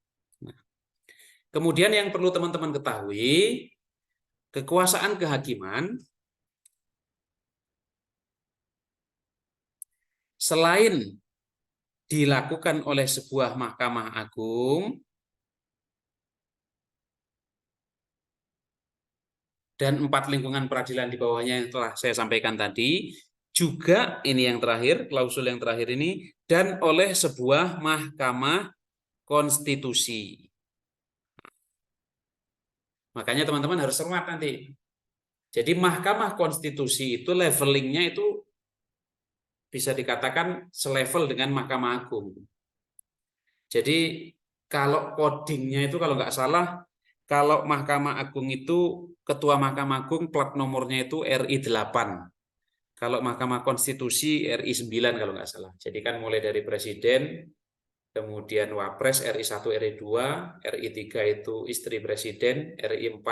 Nah, kemudian yang perlu teman-teman ketahui, kekuasaan kehakiman selain dilakukan oleh sebuah Mahkamah Agung dan 4 lingkungan peradilan di bawahnya yang telah saya sampaikan tadi, juga ini yang terakhir, klausul yang terakhir ini, dan oleh sebuah Mahkamah Konstitusi. Makanya teman-teman harus cermat nanti. Jadi Mahkamah Konstitusi itu levelingnya itu bisa dikatakan selevel dengan Mahkamah Agung. Jadi kalau codingnya itu kalau nggak salah, kalau Mahkamah Agung itu Ketua Mahkamah Agung plat nomornya itu RI 8. Kalau Mahkamah Konstitusi RI 9 kalau nggak salah. Jadi kan mulai dari Presiden, kemudian Wapres RI 1, RI 2, RI 3 itu istri Presiden, RI 4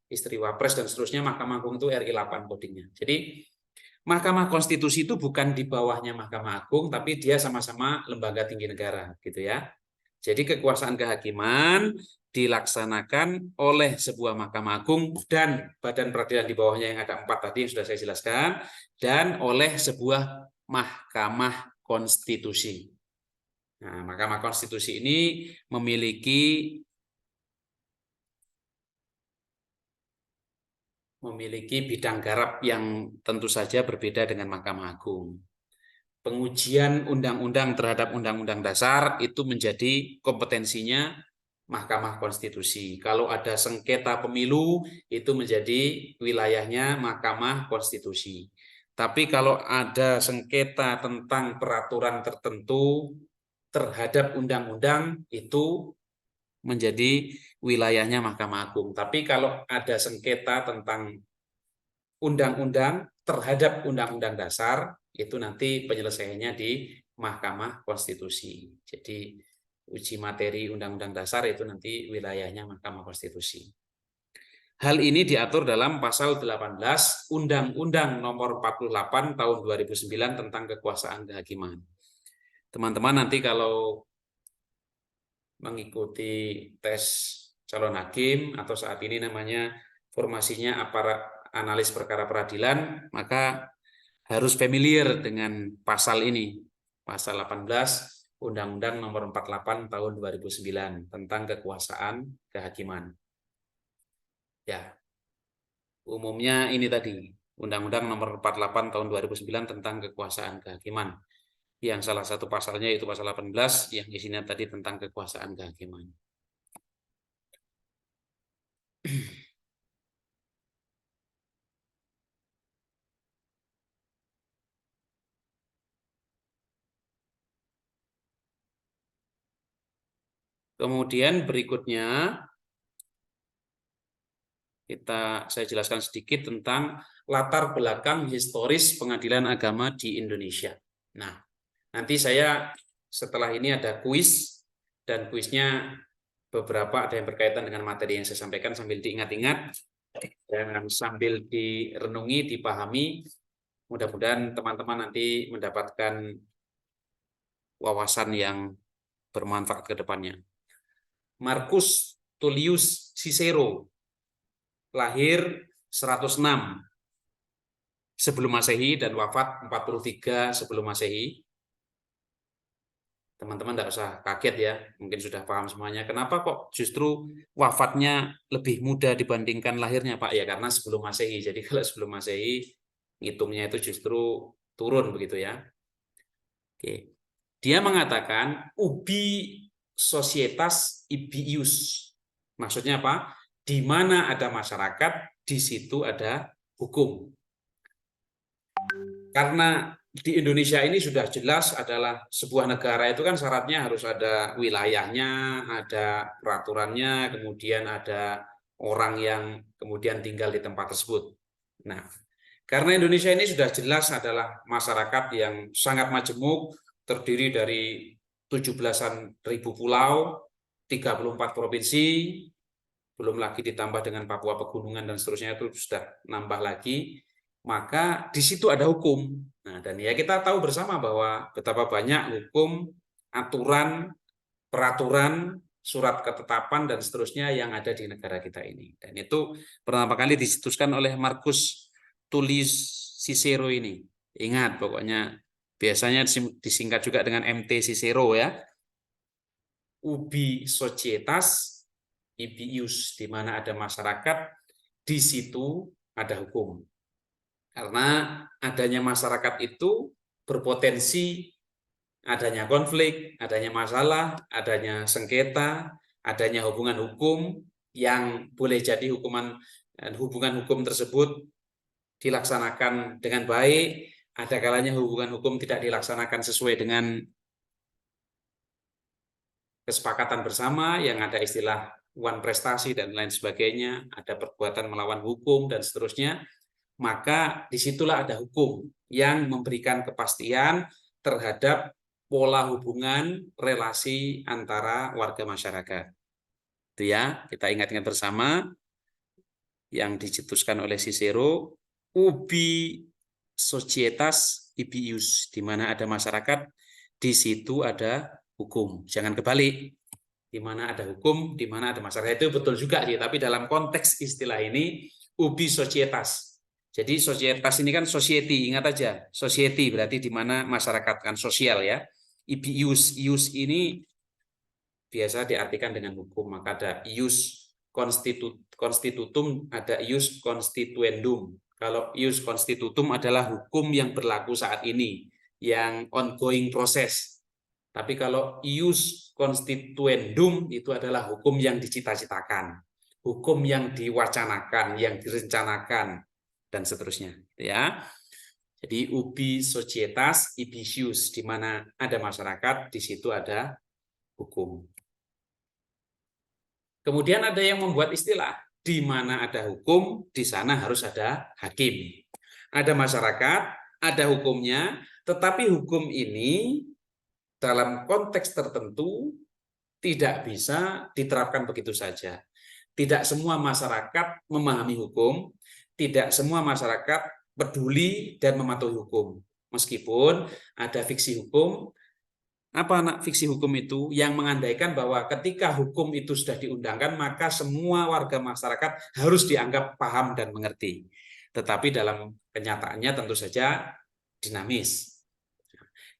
istri Wapres, dan seterusnya. Mahkamah Agung itu RI 8 codingnya. Jadi Mahkamah Konstitusi itu bukan di bawahnya Mahkamah Agung, tapi dia sama-sama lembaga tinggi negara, gitu ya. Jadi kekuasaan kehakiman dilaksanakan oleh sebuah Mahkamah Agung dan badan peradilan di bawahnya yang ada 4 tadi yang sudah saya jelaskan, dan oleh sebuah Mahkamah Konstitusi. Nah, Mahkamah Konstitusi ini memiliki memiliki bidang garap yang tentu saja berbeda dengan Mahkamah Agung. Pengujian undang-undang terhadap undang-undang dasar itu menjadi kompetensinya Mahkamah Konstitusi. Kalau ada sengketa pemilu, itu menjadi wilayahnya Mahkamah Konstitusi. Tapi kalau ada sengketa tentang peraturan tertentu terhadap undang-undang, itu menjadi wilayahnya Mahkamah Agung. Tapi kalau ada sengketa tentang undang-undang terhadap undang-undang dasar, itu nanti penyelesaiannya di Mahkamah Konstitusi. Jadi uji materi undang-undang dasar itu nanti wilayahnya Mahkamah Konstitusi. Hal ini diatur dalam pasal 18 Undang-Undang Nomor 48 Tahun 2009 tentang kekuasaan kehakiman. Teman-teman nanti kalau mengikuti tes calon hakim atau saat ini namanya formasinya aparat analis perkara peradilan, maka harus familiar dengan pasal ini, pasal 18 Undang-Undang Nomor 48 Tahun 2009 tentang kekuasaan kehakiman. Ya, umumnya ini tadi Undang-Undang Nomor 48 Tahun 2009 tentang kekuasaan kehakiman. Yang salah satu pasalnya itu pasal 18 yang isinya tadi tentang kekuasaan kehakiman. Kemudian berikutnya saya jelaskan sedikit tentang latar belakang historis pengadilan agama di Indonesia. Nah, nanti saya setelah ini ada kuis, dan kuisnya beberapa ada yang berkaitan dengan materi yang saya sampaikan sambil diingat-ingat dan sambil direnungi, dipahami. Mudah-mudahan teman-teman nanti mendapatkan wawasan yang bermanfaat ke depannya. Marcus Tullius Cicero lahir 106 sebelum Masehi dan wafat 43 sebelum Masehi. Teman-teman tidak usah kaget ya, mungkin sudah paham semuanya. Kenapa kok justru wafatnya lebih muda dibandingkan lahirnya, Pak? Ya karena sebelum Masehi. Jadi kalau sebelum Masehi, ngitungnya itu justru turun begitu ya. Oke. Dia mengatakan ubi societas ibius. Maksudnya apa? Di mana ada masyarakat, di situ ada hukum. Karena di Indonesia ini sudah jelas adalah sebuah negara itu kan syaratnya harus ada wilayahnya, ada peraturannya, kemudian ada orang yang kemudian tinggal di tempat tersebut. Nah, karena Indonesia ini sudah jelas adalah masyarakat yang sangat majemuk, terdiri dari 17-an ribu pulau, 34 provinsi, belum lagi ditambah dengan Papua Pegunungan dan seterusnya itu sudah nambah lagi. Maka di situ ada hukum. Nah, dan ya kita tahu bersama bahwa betapa banyak hukum, aturan, peraturan, surat ketetapan, dan seterusnya yang ada di negara kita ini. Dan itu pertama kali dicetuskan oleh Marcus Tullius Cicero ini. Ingat, pokoknya biasanya disingkat juga dengan MT Cicero ya. Ubi societas ibius, di mana ada masyarakat, di situ ada hukum. Karena adanya masyarakat itu berpotensi adanya konflik, adanya masalah, adanya sengketa, adanya hubungan hukum yang boleh jadi hubungan hukum tersebut dilaksanakan dengan baik, ada kalanya hubungan hukum tidak dilaksanakan sesuai dengan kesepakatan bersama yang ada istilah wan prestasi dan lain sebagainya, ada perbuatan melawan hukum dan seterusnya. Maka disitulah ada hukum yang memberikan kepastian terhadap pola hubungan relasi antara warga masyarakat. Itu ya, kita ingat-ingat bersama yang dicetuskan oleh Cicero, ubi societas ibius, di mana ada masyarakat, di situ ada hukum. Jangan kebalik, di mana ada hukum, di mana ada masyarakat. Itu betul juga sih, tapi dalam konteks istilah ini, ubi societas. Jadi societas ini kan society, ingat aja. Society berarti di mana masyarakat kan sosial ya. Ibius, ius ini biasa diartikan dengan hukum, maka ada ius constitutum, ada ius constituendum. Kalau ius constitutum adalah hukum yang berlaku saat ini, yang ongoing proses. Tapi kalau ius constituendum itu adalah hukum yang dicita-citakan, hukum yang diwacanakan, yang direncanakan, dan seterusnya. Ya. Jadi ubi societas ibisius, di mana ada masyarakat, di situ ada hukum. Kemudian ada yang membuat istilah, di mana ada hukum, di sana harus ada hakim. Ada masyarakat, ada hukumnya, tetapi hukum ini dalam konteks tertentu tidak bisa diterapkan begitu saja. Tidak semua masyarakat memahami hukum, tidak semua masyarakat peduli dan mematuhi hukum. Meskipun ada fiksi hukum. Apa anak fiksi hukum itu? Yang mengandaikan bahwa ketika hukum itu sudah diundangkan, maka semua warga masyarakat harus dianggap paham dan mengerti. Tetapi dalam kenyataannya tentu saja dinamis.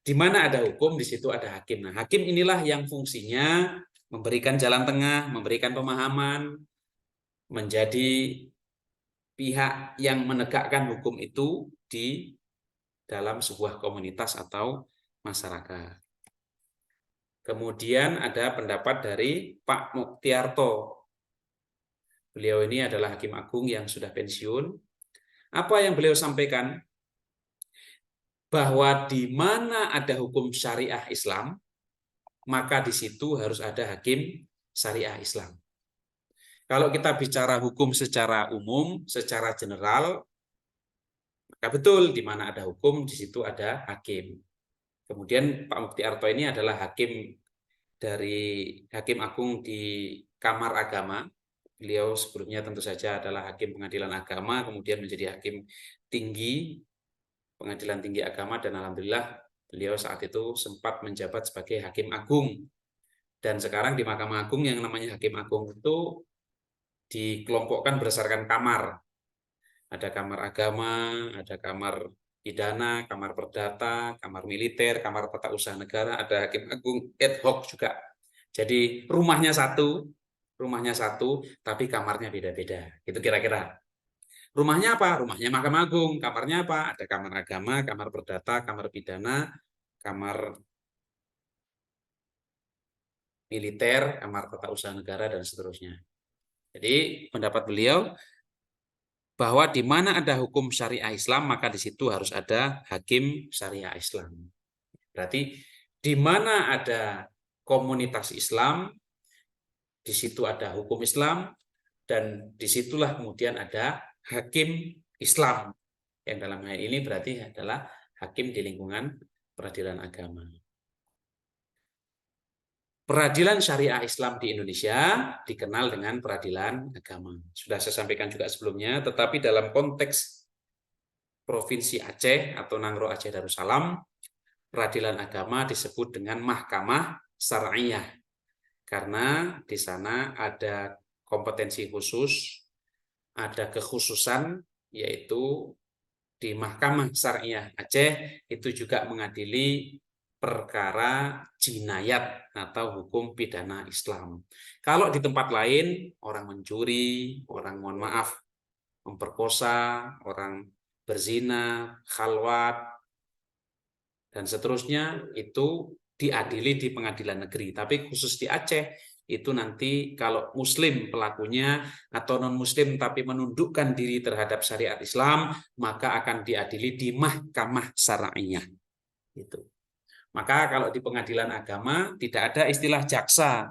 Di mana ada hukum, di situ ada hakim. Nah, hakim inilah yang fungsinya memberikan jalan tengah, memberikan pemahaman, menjadi pihak yang menegakkan hukum itu di dalam sebuah komunitas atau masyarakat. Kemudian ada pendapat dari Pak Muktiarto. Beliau ini adalah hakim agung yang sudah pensiun. Apa yang beliau sampaikan? Bahwa di mana ada hukum syariah Islam, maka di situ harus ada hakim syariah Islam. Kalau kita bicara hukum secara umum, secara general, maka betul di mana ada hukum, di situ ada hakim. Kemudian Pak Muktiarto ini adalah hakim agung di Kamar Agama. Beliau sebelumnya tentu saja adalah hakim pengadilan agama, kemudian menjadi hakim tinggi pengadilan tinggi agama, dan alhamdulillah beliau saat itu sempat menjabat sebagai hakim agung. Dan sekarang di Mahkamah Agung yang namanya hakim agung itu dikelompokkan berdasarkan kamar. Ada kamar agama, ada kamar pidana, kamar perdata, kamar militer, kamar tata usaha negara, ada hakim agung ad hoc juga. Jadi rumahnya satu, tapi kamarnya beda-beda. Itu kira-kira. Rumahnya apa? Rumahnya Mahkamah Agung. Kamarnya apa? Ada kamar agama, kamar perdata, kamar pidana, kamar militer, kamar tata usaha negara, dan seterusnya. Jadi pendapat beliau bahwa di mana ada hukum syariah Islam, maka di situ harus ada hakim syariah Islam. Berarti di mana ada komunitas Islam, di situ ada hukum Islam, dan disitulah kemudian ada hakim Islam. Yang dalam hal ini berarti adalah hakim di lingkungan peradilan agama. Peradilan syariah Islam di Indonesia dikenal dengan peradilan agama. Sudah saya sampaikan juga sebelumnya, tetapi dalam konteks Provinsi Aceh atau Nangro Aceh Darussalam, peradilan agama disebut dengan Mahkamah Syariah. Karena di sana ada kompetensi khusus, ada kekhususan, yaitu di Mahkamah Syariah Aceh itu juga mengadili perkara jinayat atau hukum pidana Islam. Kalau di tempat lain, orang mencuri, orang mohon maaf, memperkosa, orang berzina, khalwat, dan seterusnya, itu diadili di pengadilan negeri. Tapi khusus di Aceh, itu nanti kalau muslim pelakunya atau non-muslim tapi menundukkan diri terhadap syariat Islam, maka akan diadili di Mahkamah Syariah. Itu. Maka kalau di pengadilan agama tidak ada istilah jaksa,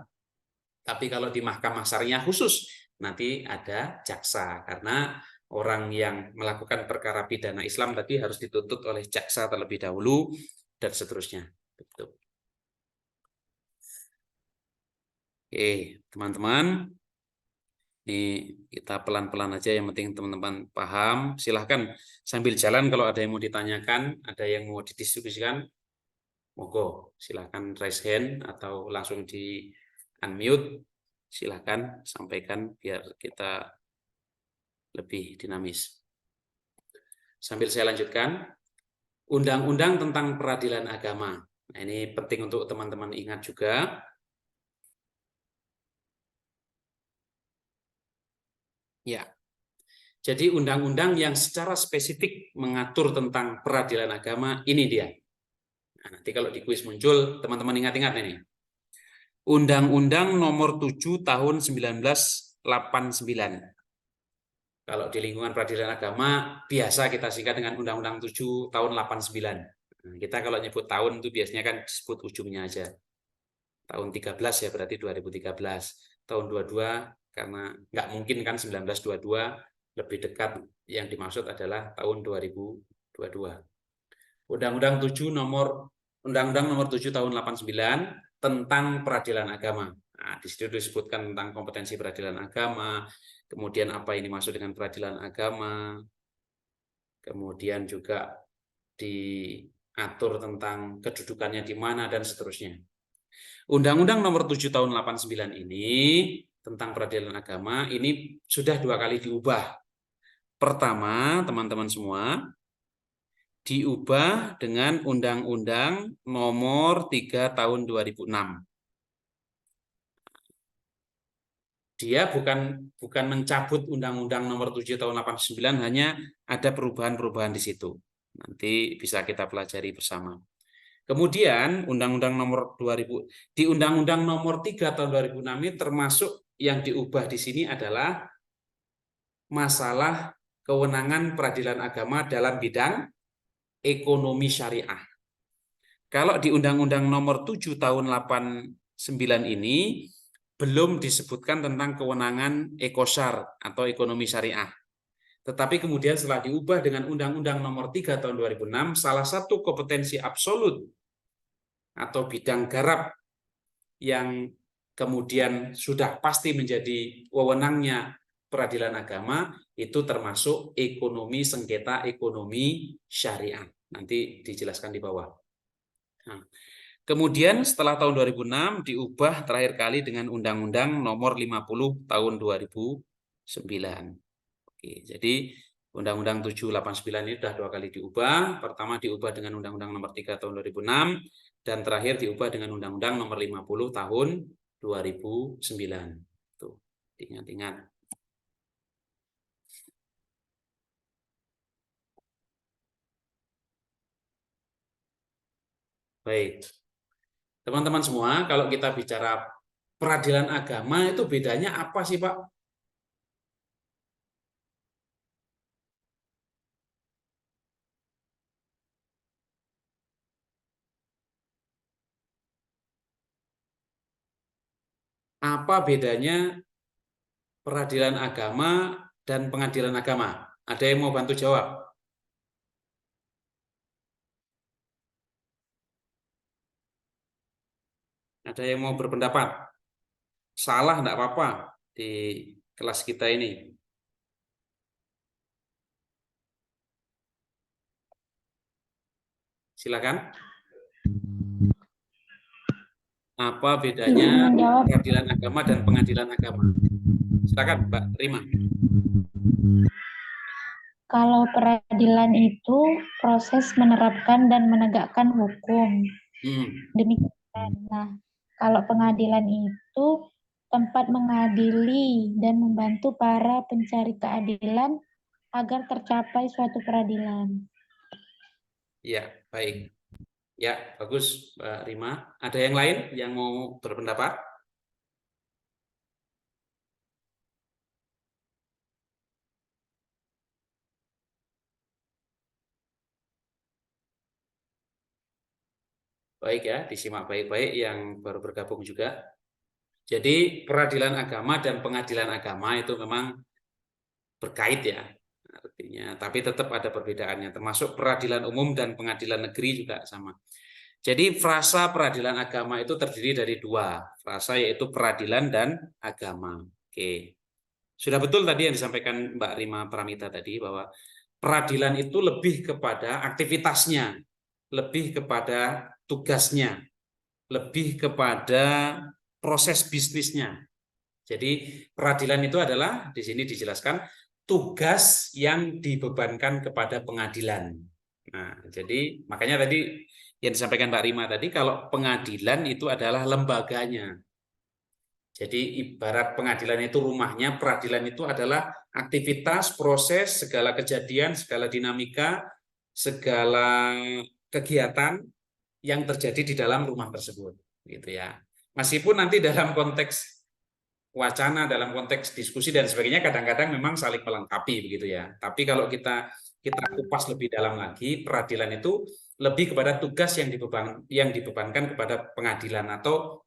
tapi kalau di Mahkamah Syariah khusus nanti ada jaksa, karena orang yang melakukan perkara pidana Islam tadi harus dituntut oleh jaksa terlebih dahulu, dan seterusnya. Betul. Oke, teman-teman, ini kita pelan-pelan aja, yang penting teman-teman paham. Silahkan sambil jalan kalau ada yang mau ditanyakan, ada yang mau didiskusikan, monggo, silahkan raise hand atau langsung di unmute. Silahkan sampaikan biar kita lebih dinamis. Sambil saya lanjutkan, Undang-Undang tentang Peradilan Agama. Nah, ini penting untuk teman-teman ingat juga. Ya. Jadi undang-undang yang secara spesifik mengatur tentang peradilan agama, ini dia. Nah, nanti kalau di kuis muncul, teman-teman ingat-ingat ini. Undang-Undang Nomor 7 Tahun 1989. Kalau di lingkungan peradilan agama, biasa kita singkat dengan Undang-Undang 7 Tahun 89. Nah, kita kalau nyebut tahun itu biasanya kan disebut ujungnya aja. Tahun 13 ya, berarti 2013. Tahun 22, karena nggak mungkin kan 1922, lebih dekat yang dimaksud adalah tahun 2022. Undang-Undang Nomor 7 Tahun 89 tentang peradilan agama. Nah, di situ disebutkan tentang kompetensi peradilan agama, kemudian apa ini maksud dengan peradilan agama, kemudian juga diatur tentang kedudukannya di mana dan seterusnya. Undang-Undang Nomor 7 Tahun 89 ini tentang peradilan agama ini sudah 2 kali diubah. Pertama, teman-teman semua, diubah dengan Undang-Undang Nomor 3 Tahun 2006. Dia bukan mencabut Undang-Undang Nomor 7 Tahun 89, hanya ada perubahan-perubahan di situ. Nanti bisa kita pelajari bersama. Kemudian Undang-Undang Nomor 2000 di Undang-Undang Nomor 3 Tahun 2006 ini termasuk yang diubah di sini adalah masalah kewenangan peradilan agama dalam bidang ekonomi syariah. Kalau di Undang-Undang Nomor 7 Tahun 89 ini belum disebutkan tentang kewenangan ekosar atau ekonomi syariah. Tetapi kemudian setelah diubah dengan Undang-Undang Nomor 3 Tahun 2006, salah satu kompetensi absolut atau bidang garap yang kemudian sudah pasti menjadi wewenangnya peradilan agama itu termasuk ekonomi sengketa ekonomi syariah. Nanti dijelaskan di bawah. Nah, kemudian setelah tahun 2006 diubah terakhir kali dengan Undang-Undang Nomor 50 Tahun 2009. Oke, jadi Undang-Undang 789 ini sudah 2 kali diubah. Pertama diubah dengan Undang-Undang Nomor 3 Tahun 2006 dan terakhir diubah dengan Undang-Undang Nomor 50 Tahun 2009. Tuh, ingat-ingat. Baik. Teman-teman semua, kalau kita bicara peradilan agama itu bedanya apa sih, Pak? Apa bedanya peradilan agama dan pengadilan agama? Ada yang mau bantu jawab? Ada yang mau berpendapat? Salah enggak apa-apa di kelas kita ini. Silakan. Apa bedanya peradilan agama dan pengadilan agama? Silakan, Mbak Rima. Kalau peradilan itu proses menerapkan dan menegakkan hukum. Demikian. Nah, kalau pengadilan itu tempat mengadili dan membantu para pencari keadilan agar tercapai suatu peradilan. Ya, baik. Ya, bagus, Mbak Rima. Ada yang lain yang mau berpendapat? Baik ya, disimak baik-baik yang baru bergabung juga. Jadi peradilan agama dan pengadilan agama itu memang berkait ya artinya, tapi tetap ada perbedaannya, termasuk peradilan umum dan pengadilan negeri juga sama. Jadi frasa peradilan agama itu terdiri dari 2 frasa, yaitu peradilan dan agama. Oke, sudah betul tadi yang disampaikan Mbak Rima Pramita tadi, bahwa peradilan itu lebih kepada aktivitasnya, lebih kepada tugasnya, lebih kepada proses bisnisnya. Jadi peradilan itu adalah di sini dijelaskan tugas yang dibebankan kepada pengadilan. Nah, jadi makanya tadi yang disampaikan Mbak Rima tadi, kalau pengadilan itu adalah lembaganya. Jadi ibarat pengadilan itu rumahnya, peradilan itu adalah aktivitas, proses, segala kejadian, segala dinamika, segala kegiatan yang terjadi di dalam rumah tersebut, gitu ya. Meskipun nanti dalam konteks wacana, dalam konteks diskusi dan sebagainya, kadang-kadang memang saling melengkapi, begitu ya. Tapi kalau kita kupas lebih dalam lagi, peradilan itu lebih kepada tugas yang dibebankan kepada pengadilan atau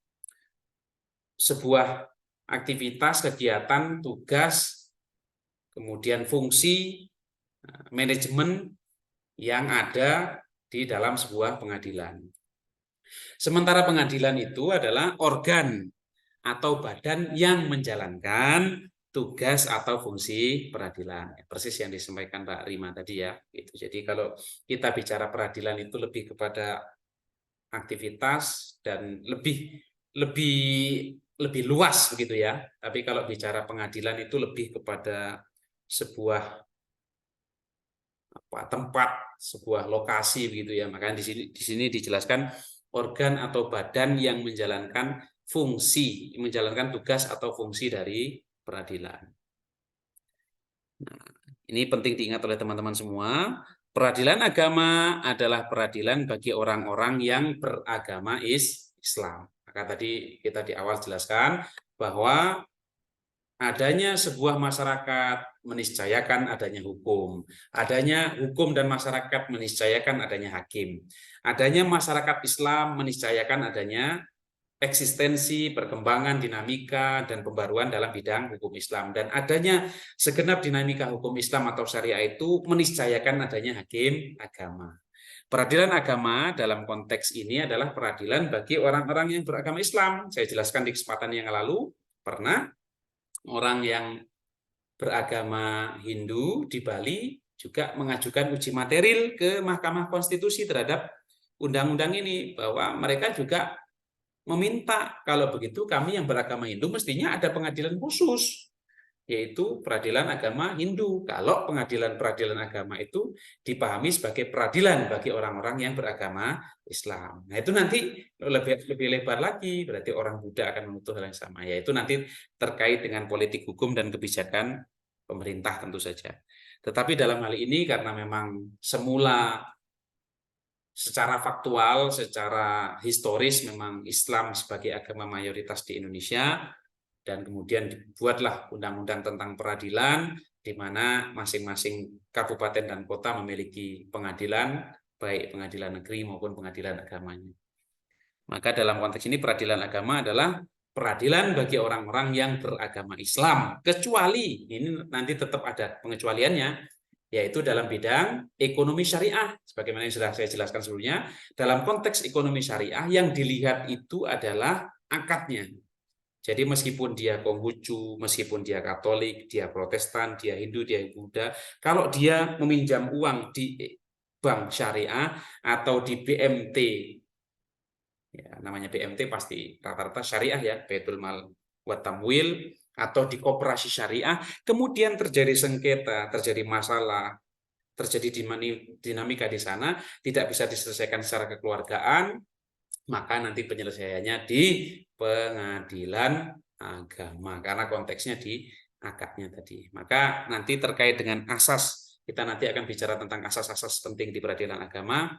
sebuah aktivitas, kegiatan, tugas, kemudian fungsi, manajemen yang ada di dalam sebuah pengadilan. Sementara pengadilan itu adalah organ atau badan yang menjalankan tugas atau fungsi peradilan. Persis yang disampaikan Pak Rima tadi ya. Jadi kalau kita bicara peradilan itu lebih kepada aktivitas dan lebih luas begitu ya. Tapi kalau bicara pengadilan itu lebih kepada sebuah tempat, sebuah lokasi begitu ya. Makanya di sini dijelaskan organ atau badan yang menjalankan fungsi, menjalankan tugas atau fungsi dari peradilan. Nah, ini penting diingat oleh teman-teman semua. Peradilan agama adalah peradilan bagi orang-orang yang beragama Islam. Maka tadi kita di awal jelaskan bahwa adanya sebuah masyarakat meniscayakan adanya hukum. Adanya hukum dan masyarakat meniscayakan adanya hakim. Adanya masyarakat Islam meniscayakan adanya eksistensi, perkembangan, dinamika, dan pembaruan dalam bidang hukum Islam. Dan adanya segenap dinamika hukum Islam atau syariah itu meniscayakan adanya hakim agama. Peradilan agama dalam konteks ini adalah peradilan bagi orang-orang yang beragama Islam. Saya jelaskan di kesempatan yang lalu, pernah orang yang beragama Hindu di Bali juga mengajukan uji materil ke Mahkamah Konstitusi terhadap undang-undang ini, bahwa mereka juga meminta kalau begitu kami yang beragama Hindu mestinya ada pengadilan khusus, yaitu peradilan agama Hindu. Kalau peradilan agama itu dipahami sebagai peradilan bagi orang-orang yang beragama Islam. Nah itu nanti lebih lebar lagi, berarti orang Buddha akan menuntut hal yang sama, yaitu nanti terkait dengan politik hukum dan kebijakan pemerintah tentu saja. Tetapi dalam hal ini karena memang semula secara faktual, secara historis memang Islam sebagai agama mayoritas di Indonesia, dan kemudian dibuatlah undang-undang tentang peradilan, di mana masing-masing kabupaten dan kota memiliki pengadilan, baik pengadilan negeri maupun pengadilan agamanya. Maka dalam konteks ini peradilan agama adalah peradilan bagi orang-orang yang beragama Islam, kecuali, ini nanti tetap ada pengecualiannya, yaitu dalam bidang ekonomi syariah. Sebagaimana yang sudah saya jelaskan sebelumnya, dalam konteks ekonomi syariah yang dilihat itu adalah akadnya. Jadi meskipun dia Konghucu, meskipun dia Katolik, dia Protestan, dia Hindu, dia Buddha, kalau dia meminjam uang di bank syariah atau di BMT, ya, namanya BMT pasti rata-rata syariah ya, Baitul Mal wa Tamwil, atau di koperasi syariah, kemudian terjadi sengketa, terjadi masalah, terjadi dinamika di sana, tidak bisa diselesaikan secara kekeluargaan, maka nanti penyelesaiannya di pengadilan agama, karena konteksnya di akadnya tadi. Maka nanti terkait dengan asas, kita nanti akan bicara tentang asas-asas penting di peradilan agama.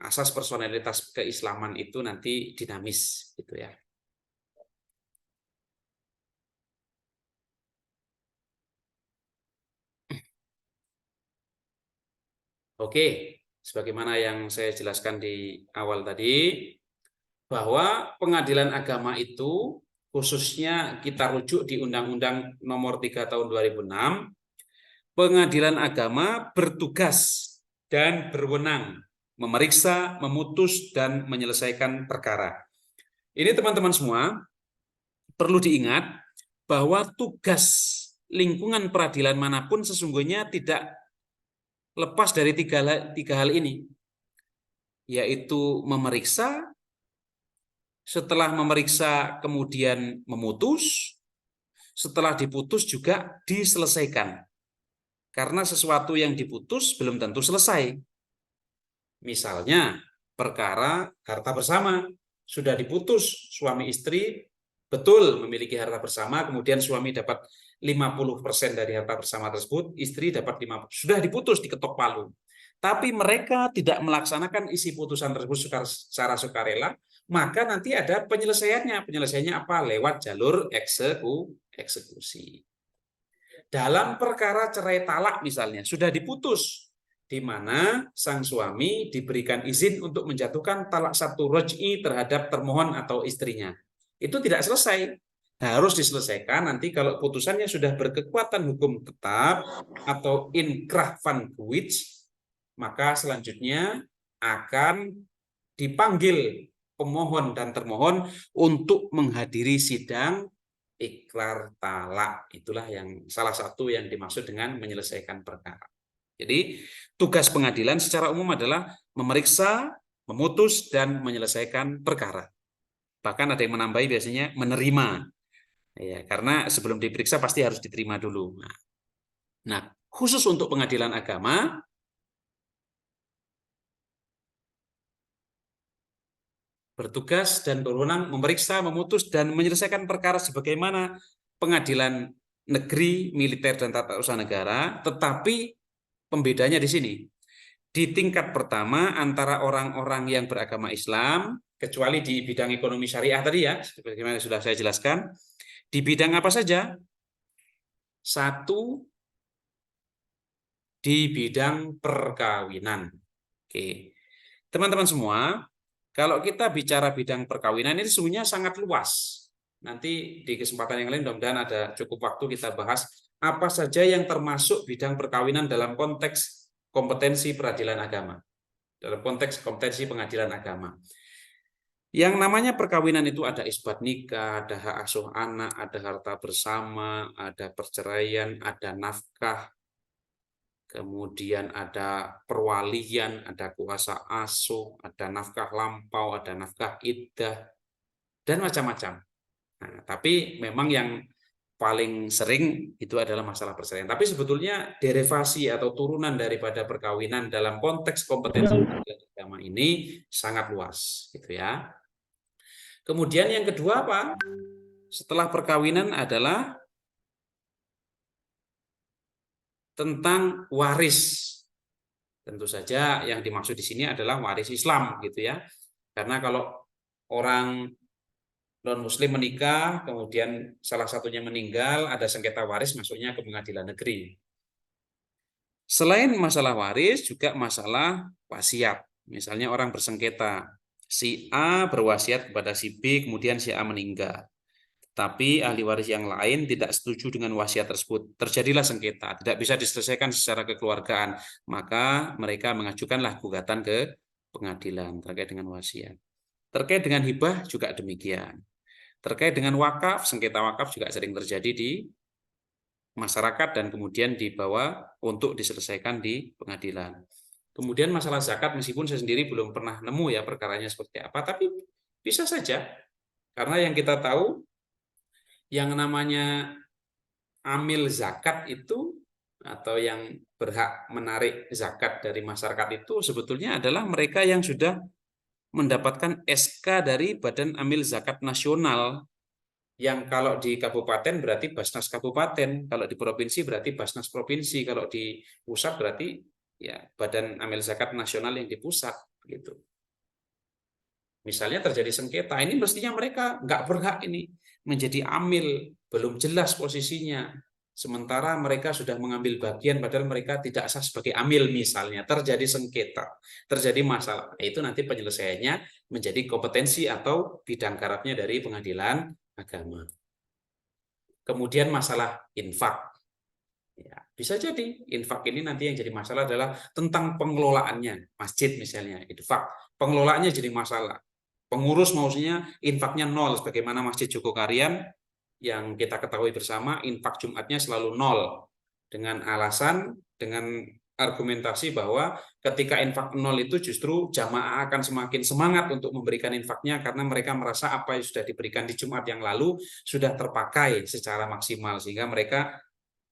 Asas personalitas keislaman itu nanti dinamis, gitu ya. Oke, sebagaimana yang saya jelaskan di awal tadi, bahwa pengadilan agama itu khususnya kita rujuk di Undang-Undang Nomor 3 Tahun 2006, pengadilan agama bertugas dan berwenang memeriksa, memutus, dan menyelesaikan perkara. Ini teman-teman semua perlu diingat bahwa tugas lingkungan peradilan manapun sesungguhnya tidak lepas dari tiga hal ini, yaitu memeriksa, setelah memeriksa kemudian memutus, setelah diputus juga diselesaikan. Karena sesuatu yang diputus belum tentu selesai. Misalnya perkara harta bersama, sudah diputus suami istri betul memiliki harta bersama, kemudian suami dapat 50% dari harta bersama tersebut, istri dapat 50%. Sudah diputus, diketok palu. Tapi mereka tidak melaksanakan isi putusan tersebut secara sukarela, maka nanti ada penyelesaiannya. Penyelesaiannya apa? Lewat jalur eksekusi. Dalam perkara cerai talak misalnya, sudah diputus, di mana sang suami diberikan izin untuk menjatuhkan talak satu roj'i terhadap termohon atau istrinya. Itu tidak selesai. Harus diselesaikan nanti kalau putusannya sudah berkekuatan hukum tetap atau inkrah van guwitz, maka selanjutnya akan dipanggil pemohon dan termohon untuk menghadiri sidang ikrar talak. Itulah yang salah satu yang dimaksud dengan menyelesaikan perkara. Jadi tugas pengadilan secara umum adalah memeriksa, memutus, dan menyelesaikan perkara. Bahkan ada yang menambahi biasanya menerima. Ya, karena sebelum diperiksa pasti harus diterima dulu. Nah, khusus untuk pengadilan agama, bertugas dan berwenang memeriksa, memutus, dan menyelesaikan perkara sebagaimana pengadilan negeri, militer, dan tata usaha negara, tetapi pembedanya di sini. Di tingkat pertama antara orang-orang yang beragama Islam, kecuali di bidang ekonomi syariah tadi ya, sebagaimana sudah saya jelaskan, di bidang apa saja? Satu, di bidang perkawinan. Oke, teman-teman semua, kalau kita bicara bidang perkawinan ini sesungguhnya sangat luas. Nanti di kesempatan yang lain mudah-mudahan ada cukup waktu kita bahas apa saja yang termasuk bidang perkawinan dalam konteks kompetensi peradilan agama. Dalam konteks kompetensi pengadilan agama. Yang namanya perkawinan itu ada isbat nikah, ada hak asuh anak, ada harta bersama, ada perceraian, ada nafkah, kemudian ada perwalian, ada kuasa asuh, ada nafkah lampau, ada nafkah iddah, dan macam-macam. Nah, tapi memang yang paling sering itu adalah masalah perceraian. Tapi sebetulnya derivasi atau turunan daripada perkawinan dalam konteks kompetensi agama ini sangat luas, gitu ya. Kemudian yang kedua apa? Setelah perkawinan adalah tentang waris. Tentu saja yang dimaksud di sini adalah waris Islam, gitu ya. Karena kalau orang non-muslim menikah, kemudian salah satunya meninggal, ada sengketa waris, masuknya ke pengadilan negeri. Selain masalah waris, juga masalah wasiat. Misalnya orang bersengketa, si A berwasiat kepada si B, kemudian si A meninggal. Tapi ahli waris yang lain tidak setuju dengan wasiat tersebut. Terjadilah sengketa, tidak bisa diselesaikan secara kekeluargaan. Maka mereka mengajukanlah gugatan ke pengadilan terkait dengan wasiat. Terkait dengan hibah juga demikian. Terkait dengan wakaf, sengketa wakaf juga sering terjadi di masyarakat dan kemudian dibawa untuk diselesaikan di pengadilan. Kemudian masalah zakat, meskipun saya sendiri belum pernah nemu ya perkaranya seperti apa, tapi bisa saja. Karena yang kita tahu, yang namanya amil zakat itu, atau yang berhak menarik zakat dari masyarakat itu sebetulnya adalah mereka yang sudah mendapatkan SK dari Badan Amil Zakat Nasional, yang kalau di kabupaten berarti Basnas Kabupaten, kalau di provinsi berarti Basnas Provinsi, kalau di pusat berarti ya Badan Amil Zakat Nasional yang di pusat, gitu. Misalnya terjadi sengketa, ini mestinya mereka nggak berhak ini menjadi amil, belum jelas posisinya. Sementara mereka sudah mengambil bagian padahal mereka tidak sah sebagai amil misalnya. Terjadi sengketa, terjadi masalah. Itu nanti penyelesaiannya menjadi kompetensi atau bidang garapnya dari pengadilan agama. Kemudian masalah infak. Ya, bisa jadi infak ini nanti yang jadi masalah adalah tentang pengelolaannya. Masjid misalnya, infak. Pengelolaannya jadi masalah. Pengurus maksudnya infaknya nol, sebagaimana Masjid Jogokarian yang kita ketahui bersama, infak Jumatnya selalu nol. Dengan alasan, dengan argumentasi bahwa ketika infak nol itu justru jamaah akan semakin semangat untuk memberikan infaknya karena mereka merasa apa yang sudah diberikan di Jumat yang lalu sudah terpakai secara maksimal, sehingga mereka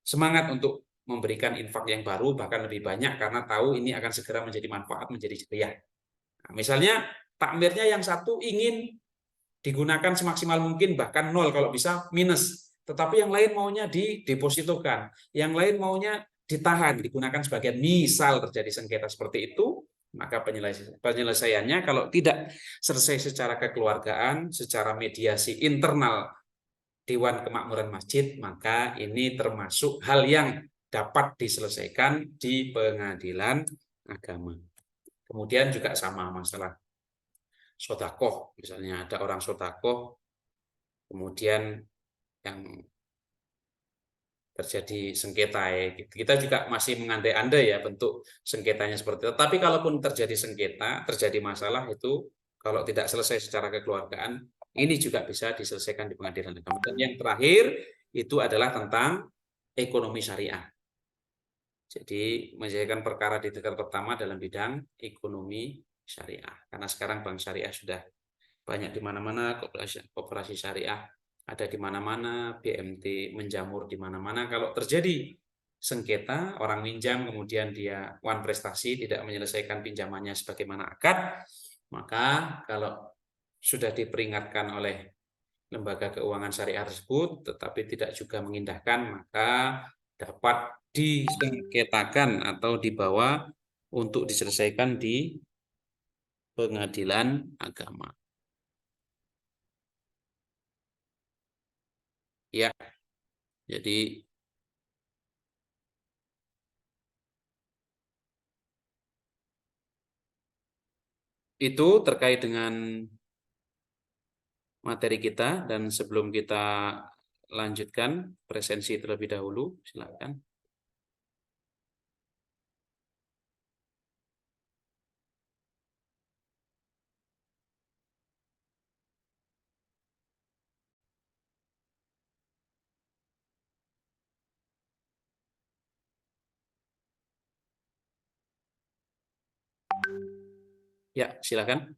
semangat untuk memberikan infak yang baru bahkan lebih banyak karena tahu ini akan segera menjadi manfaat, menjadi jariah. Nah, misalnya takmirnya yang satu ingin digunakan semaksimal mungkin, bahkan nol kalau bisa minus. Tetapi yang lain maunya didepositokan, yang lain maunya ditahan, digunakan sebagian. Misal terjadi sengketa seperti itu, maka penyelesaiannya kalau tidak selesai secara kekeluargaan, secara mediasi internal Dewan Kemakmuran Masjid, maka ini termasuk hal yang dapat diselesaikan di pengadilan agama. Kemudian juga sama masalah sodakoh, misalnya ada orang sodakoh, kemudian yang terjadi sengketa, kita juga masih mengandai-andai ya bentuk sengketanya seperti itu. Tapi kalaupun terjadi sengketa, terjadi masalah itu, kalau tidak selesai secara kekeluargaan, ini juga bisa diselesaikan di pengadilan agama. Dan yang terakhir itu adalah tentang ekonomi syariah. Jadi menyelesaikan perkara di tingkat pertama dalam bidang ekonomi syariah. Karena sekarang bank syariah sudah banyak di mana-mana, koperasi syariah ada di mana-mana, BMT menjamur di mana-mana. Kalau terjadi sengketa, orang minjam kemudian dia wan prestasi tidak menyelesaikan pinjamannya sebagaimana akad, maka kalau sudah diperingatkan oleh lembaga keuangan syariah tersebut tetapi tidak juga mengindahkan, maka dapat disengketakan atau dibawa untuk diselesaikan di pengadilan agama. Ya, jadi itu terkait dengan materi kita, dan sebelum kita lanjutkan presensi terlebih dahulu, silakan. Ya, silakan.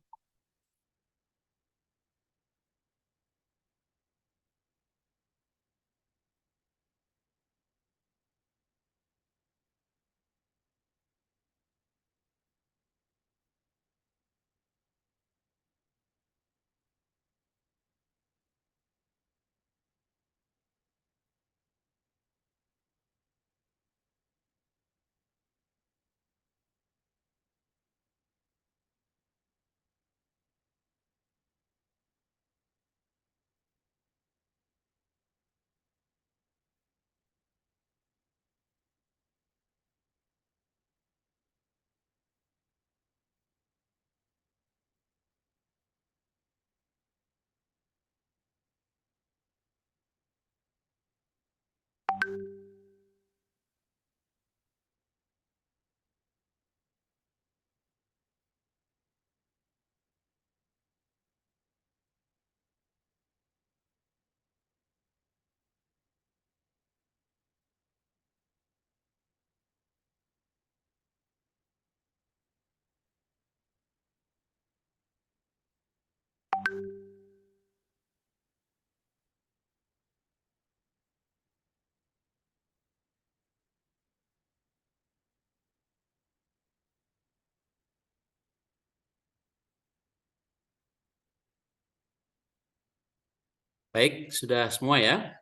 Baik, sudah semua ya?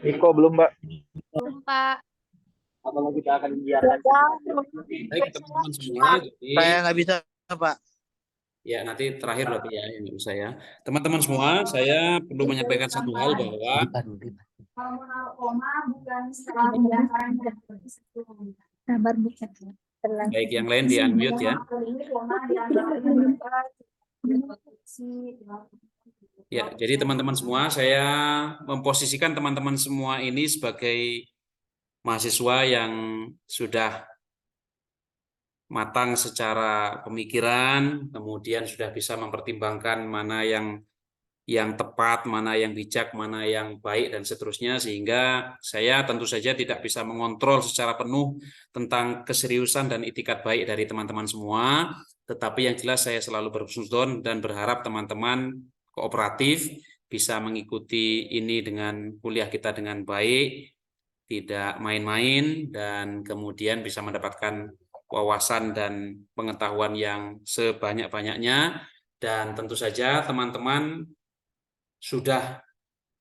Iko belum, Mbak. Belum, Pak. Baik, teman-teman semua. Jadi, Saya nggak bisa, Pak. ya, nanti terakhir berarti ya, yang nggak bisa ya. Teman-teman semua, saya perlu menyampaikan satu hal bahwa baik, yang lain di unmute ya. Ya, jadi teman-teman semua, saya memposisikan teman-teman semua ini sebagai mahasiswa yang sudah matang secara pemikiran, kemudian sudah bisa mempertimbangkan mana yang tepat, mana yang bijak, mana yang baik, dan seterusnya, sehingga saya tentu saja tidak bisa mengontrol secara penuh tentang keseriusan dan itikat baik dari teman-teman semua, tetapi yang jelas saya selalu berhusnuzon dan berharap teman-teman kooperatif bisa mengikuti ini dengan kuliah kita dengan baik, tidak main-main, dan kemudian bisa mendapatkan wawasan dan pengetahuan yang sebanyak-banyaknya. Dan tentu saja teman-teman sudah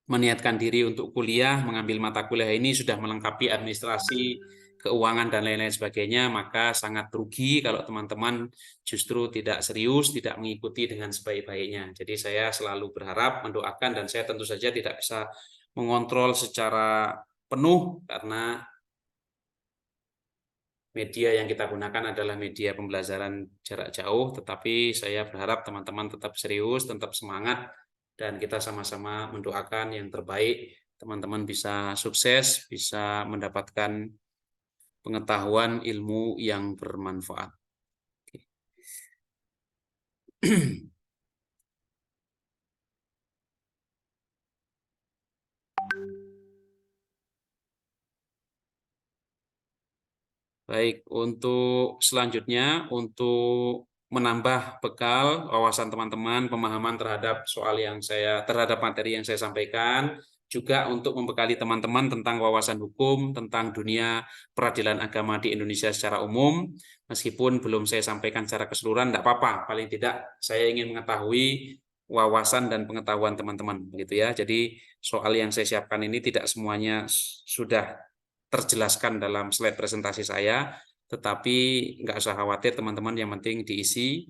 meniatkan diri untuk kuliah, mengambil mata kuliah ini sudah melengkapi administrasi, keuangan, dan lain-lain sebagainya, maka sangat rugi kalau teman-teman justru tidak serius, tidak mengikuti dengan sebaik-baiknya. Jadi saya selalu berharap, mendoakan, dan saya tentu saja tidak bisa mengontrol secara penuh karena media yang kita gunakan adalah media pembelajaran jarak jauh, tetapi saya berharap teman-teman tetap serius, tetap semangat, dan kita sama-sama mendoakan yang terbaik. Teman-teman bisa sukses, bisa mendapatkan pengetahuan ilmu yang bermanfaat. Baik, untuk selanjutnya, untuk menambah bekal wawasan teman-teman, pemahaman terhadap terhadap materi yang saya sampaikan, juga untuk membekali teman-teman tentang wawasan hukum, tentang dunia peradilan agama di Indonesia secara umum. Meskipun belum saya sampaikan secara keseluruhan, tidak apa-apa. Paling tidak saya ingin mengetahui wawasan dan pengetahuan teman-teman, begitu ya. Jadi soal yang saya siapkan ini tidak semuanya sudah terjelaskan dalam slide presentasi saya, tetapi nggak usah khawatir teman-teman, yang penting diisi.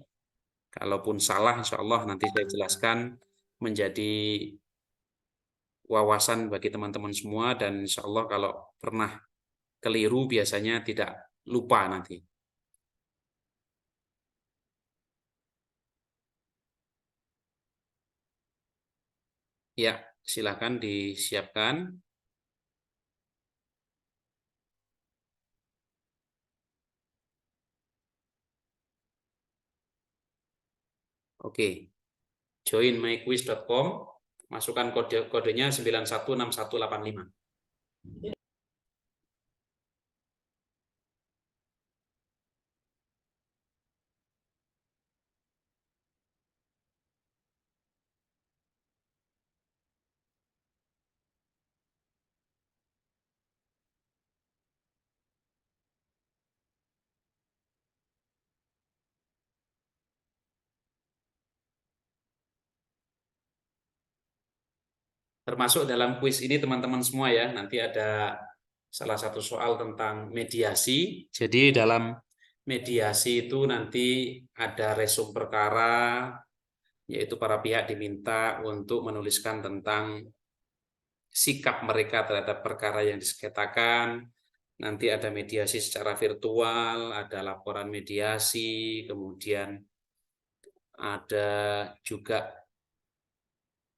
Kalaupun salah, insya Allah nanti saya jelaskan menjadi wawasan bagi teman-teman semua, dan insya Allah kalau pernah keliru biasanya tidak lupa nanti. Ya, silakan disiapkan. Oke, join myquiz.com, masukkan kodenya 916185. Termasuk dalam kuis ini teman-teman semua ya, nanti ada salah satu soal tentang mediasi. Jadi dalam mediasi itu nanti ada resum perkara, yaitu para pihak diminta untuk menuliskan tentang sikap mereka terhadap perkara yang disengketakan. Nanti ada mediasi secara virtual, ada laporan mediasi, kemudian ada juga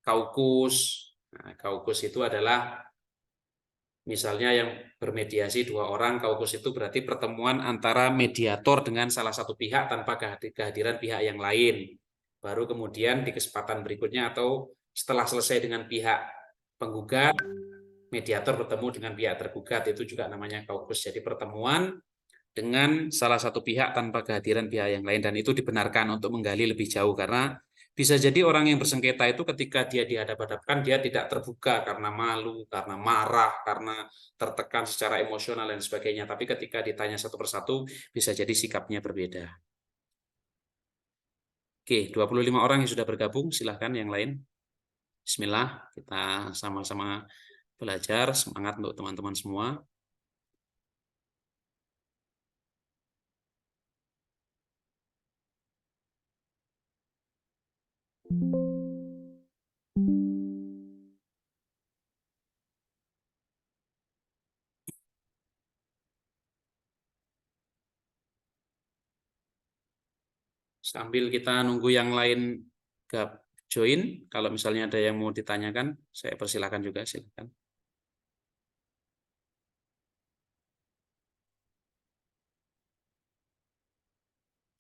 kaukus. Nah, kaukus itu adalah misalnya yang bermediasi 2 orang, kaukus itu berarti pertemuan antara mediator dengan salah satu pihak tanpa kehadiran pihak yang lain. Baru kemudian di kesempatan berikutnya atau setelah selesai dengan pihak penggugat, mediator bertemu dengan pihak tergugat, itu juga namanya kaukus. Jadi pertemuan dengan salah satu pihak tanpa kehadiran pihak yang lain, dan itu dibenarkan untuk menggali lebih jauh karena bisa jadi orang yang bersengketa itu ketika dia dihadap-hadapkan dia tidak terbuka karena malu, karena marah, karena tertekan secara emosional dan sebagainya, tapi ketika ditanya satu persatu bisa jadi sikapnya berbeda. Oke, 25 orang yang sudah bergabung, silahkan yang lain. Bismillah, kita sama-sama belajar, semangat untuk teman-teman semua. Sambil kita nunggu yang lain join, kalau misalnya ada yang mau ditanyakan, saya persilakan juga, silakan.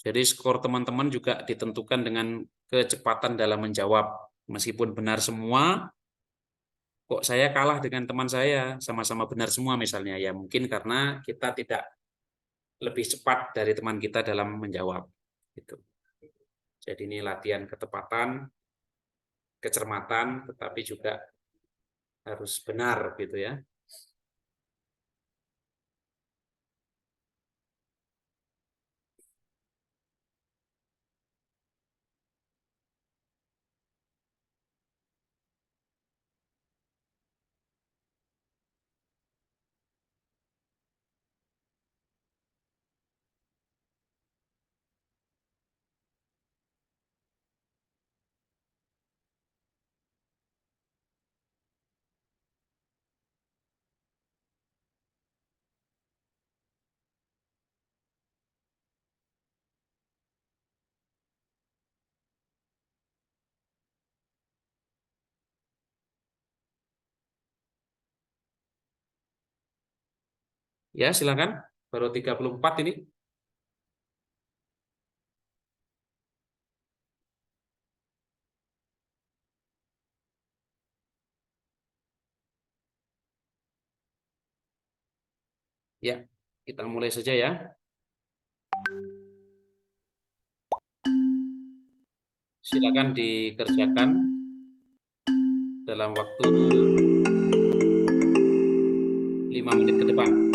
Jadi skor teman-teman juga ditentukan dengan kecepatan dalam menjawab. Meskipun benar semua, kok saya kalah dengan teman saya, sama-sama benar semua misalnya, ya mungkin karena kita tidak lebih cepat dari teman kita dalam menjawab. Gitu. Jadi ini latihan ketepatan, kecermatan, tetapi juga harus benar gitu ya. Ya, silakan. Baru 34 ini. Ya, kita mulai saja ya. Silakan dikerjakan dalam waktu 5 menit ke depan.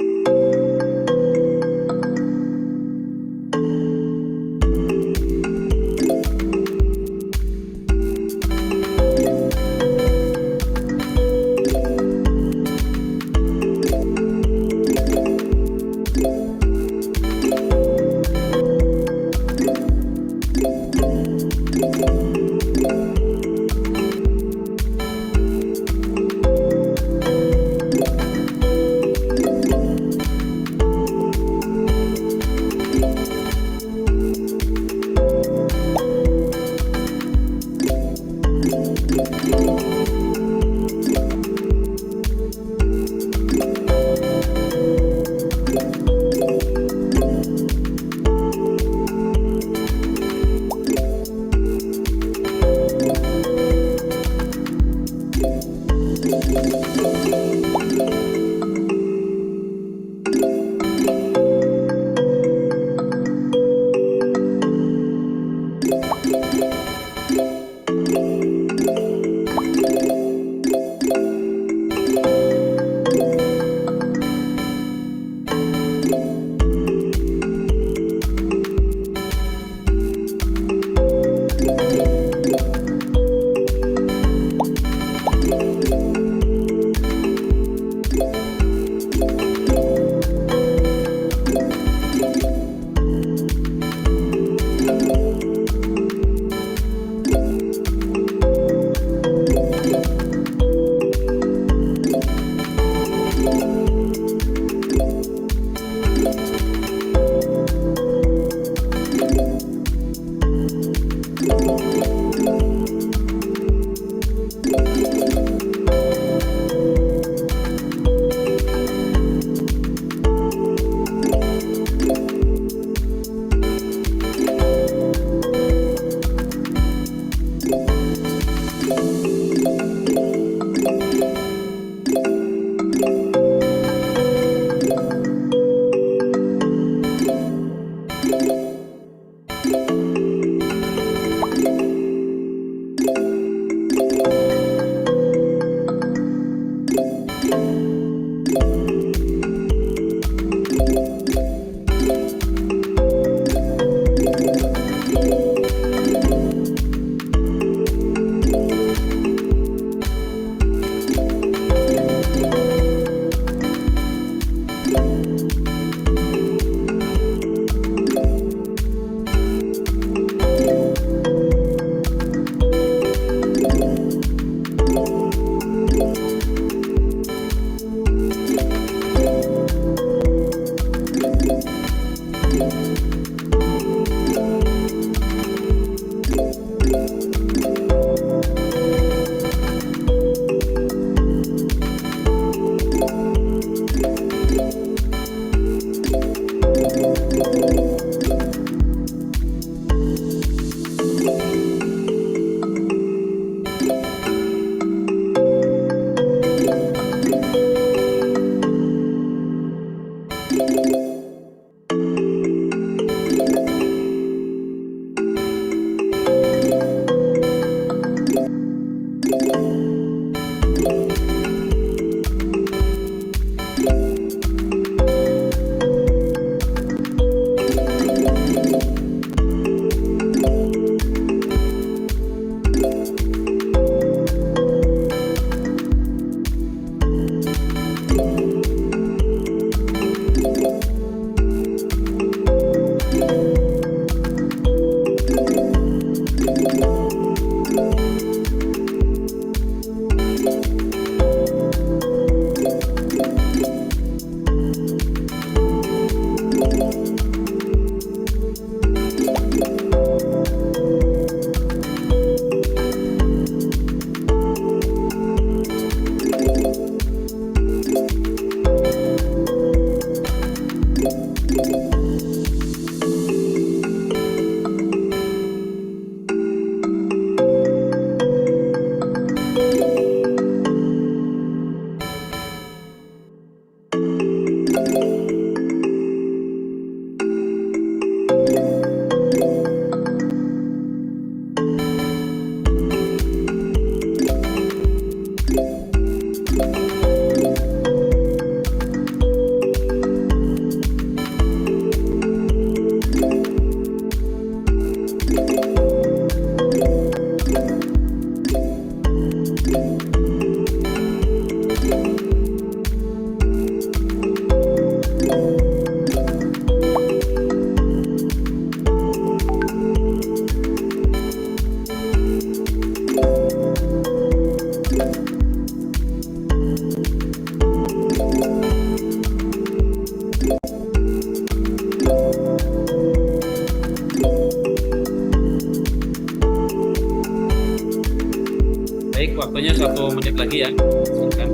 1 menit lagi ya. Silakan.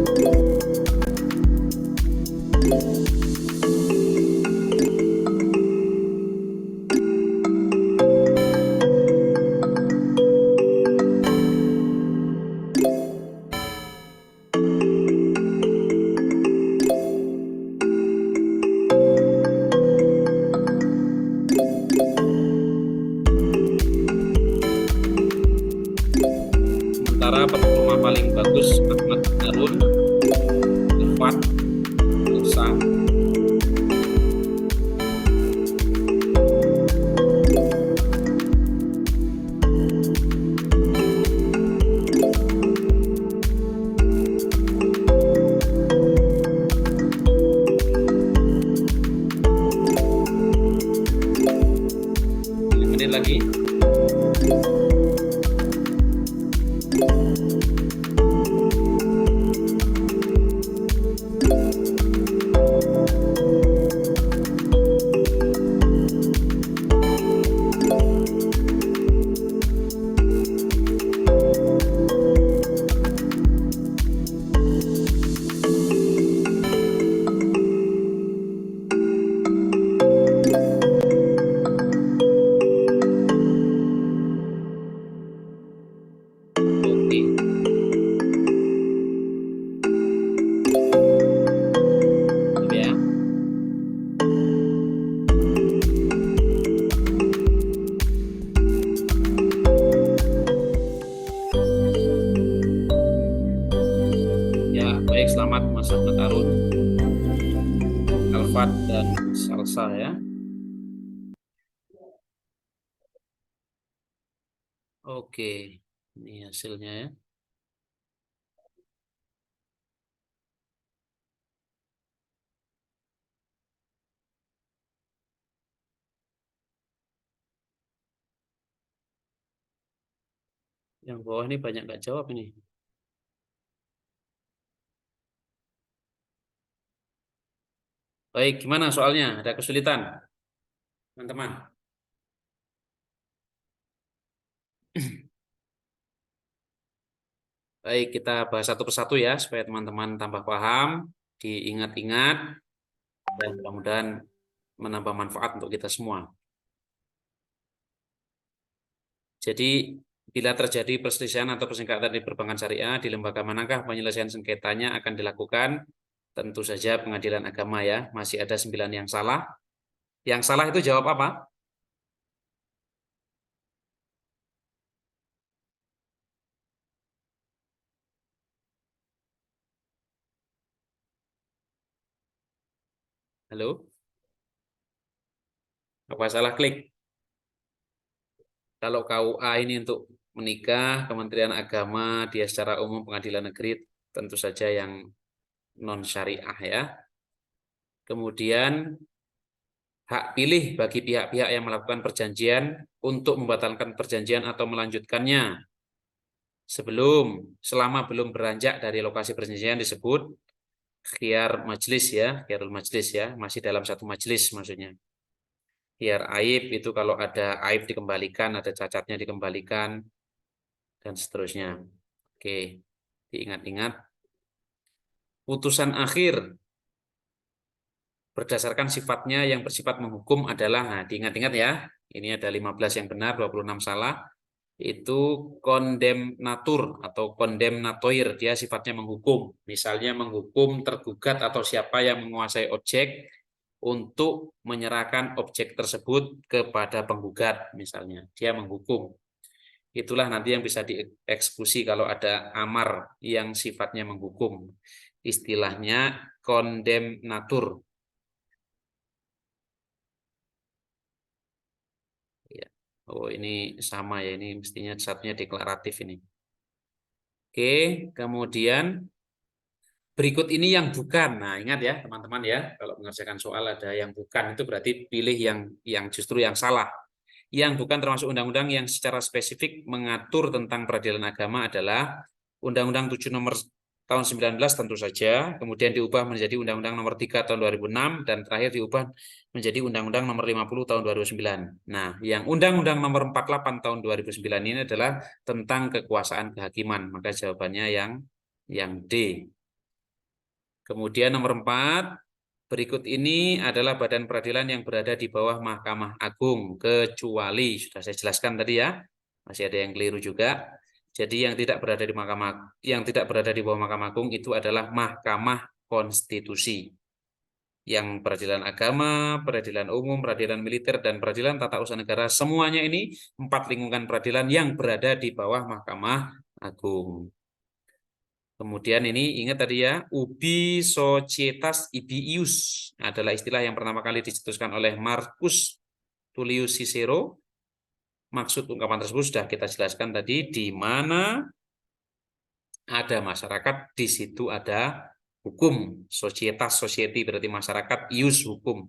Sementara performa paling bagus Ahmad Harun, Irfan, Musa. Menit lagi. Oke. Ya. Ya, baik, selamat Mas Ahmad Harun, Alfat dan Salsa ya. Oke, ini hasilnya ya. Yang bawah ini banyak nggak jawab ini. Baik, gimana soalnya? Ada kesulitan, teman-teman? Baik, kita bahas satu persatu ya, supaya teman-teman tambah paham, diingat-ingat, dan mudah-mudahan menambah manfaat untuk kita semua. Jadi, bila terjadi perselisihan atau persengketaan di perbankan syariah, di lembaga manakah penyelesaian sengketanya akan dilakukan? Tentu saja pengadilan agama ya. Masih ada 9 yang salah. Yang salah itu jawab apa? Halo? Apa salah klik? Kalau KUA ini untuk menikah, Kementerian Agama, dia secara umum pengadilan negeri, tentu saja yang non syariah ya. Kemudian hak pilih bagi pihak-pihak yang melakukan perjanjian untuk membatalkan perjanjian atau melanjutkannya selama belum beranjak dari lokasi perjanjian disebut khiyar majlis ya, khiyarul majlis ya, masih dalam satu majlis maksudnya. Khiyar aib itu kalau ada aib dikembalikan, ada cacatnya dikembalikan, dan seterusnya. Oke, diingat-ingat. Putusan akhir berdasarkan sifatnya yang bersifat menghukum adalah, nah, diingat-ingat ya, ini ada 15 yang benar, 26 salah, itu kondemnatur atau kondemnatoir, dia sifatnya menghukum. Misalnya menghukum tergugat atau siapa yang menguasai objek untuk menyerahkan objek tersebut kepada penggugat, misalnya. Dia menghukum. Itulah nanti yang bisa dieksekusi kalau ada amar yang sifatnya menghukum. Istilahnya kondemnatur. Oh, ini sama ya, ini mestinya satunya deklaratif ini. Oke, kemudian berikut ini yang bukan. Nah, ingat ya teman-teman ya, kalau mengerjakan soal ada yang bukan, itu berarti pilih yang justru yang salah. Yang bukan termasuk undang-undang yang secara spesifik mengatur tentang peradilan agama adalah Undang-Undang 7 nomor tahun 19 tentu saja, kemudian diubah menjadi Undang-Undang Nomor 3 tahun 2006 dan terakhir diubah menjadi Undang-Undang Nomor 50 tahun 2009. Nah, yang Undang-Undang Nomor 48 tahun 2009 ini adalah tentang kekuasaan kehakiman, maka jawabannya yang D. Kemudian nomor 4, berikut ini adalah badan peradilan yang berada di bawah Mahkamah Agung, kecuali, sudah saya jelaskan tadi ya, masih ada yang keliru juga. Jadi yang tidak berada di bawah Mahkamah Agung itu adalah Mahkamah Konstitusi. Yang peradilan agama, peradilan umum, peradilan militer, dan peradilan tata usaha negara, semuanya ini 4 lingkungan peradilan yang berada di bawah Mahkamah Agung. Kemudian ini ingat tadi ya, ubi societas ibi ius adalah istilah yang pertama kali dicetuskan oleh Marcus Tullius Cicero. Maksud ungkapan tersebut sudah kita jelaskan tadi, di mana ada masyarakat, di situ ada hukum. Societas, society berarti masyarakat, ius hukum.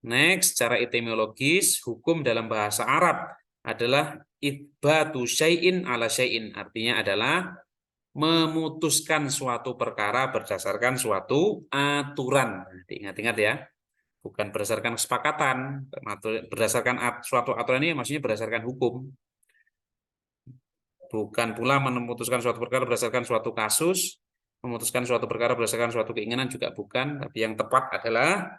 Next, secara etimologis, hukum dalam bahasa Arab adalah itsbatu syai'in ala syai'in, artinya adalah memutuskan suatu perkara berdasarkan suatu aturan. Ingat-ingat ya, bukan berdasarkan kesepakatan, berdasarkan suatu aturan ini maksudnya berdasarkan hukum. Bukan pula memutuskan suatu perkara berdasarkan suatu kasus, memutuskan suatu perkara berdasarkan suatu keinginan juga bukan, tapi yang tepat adalah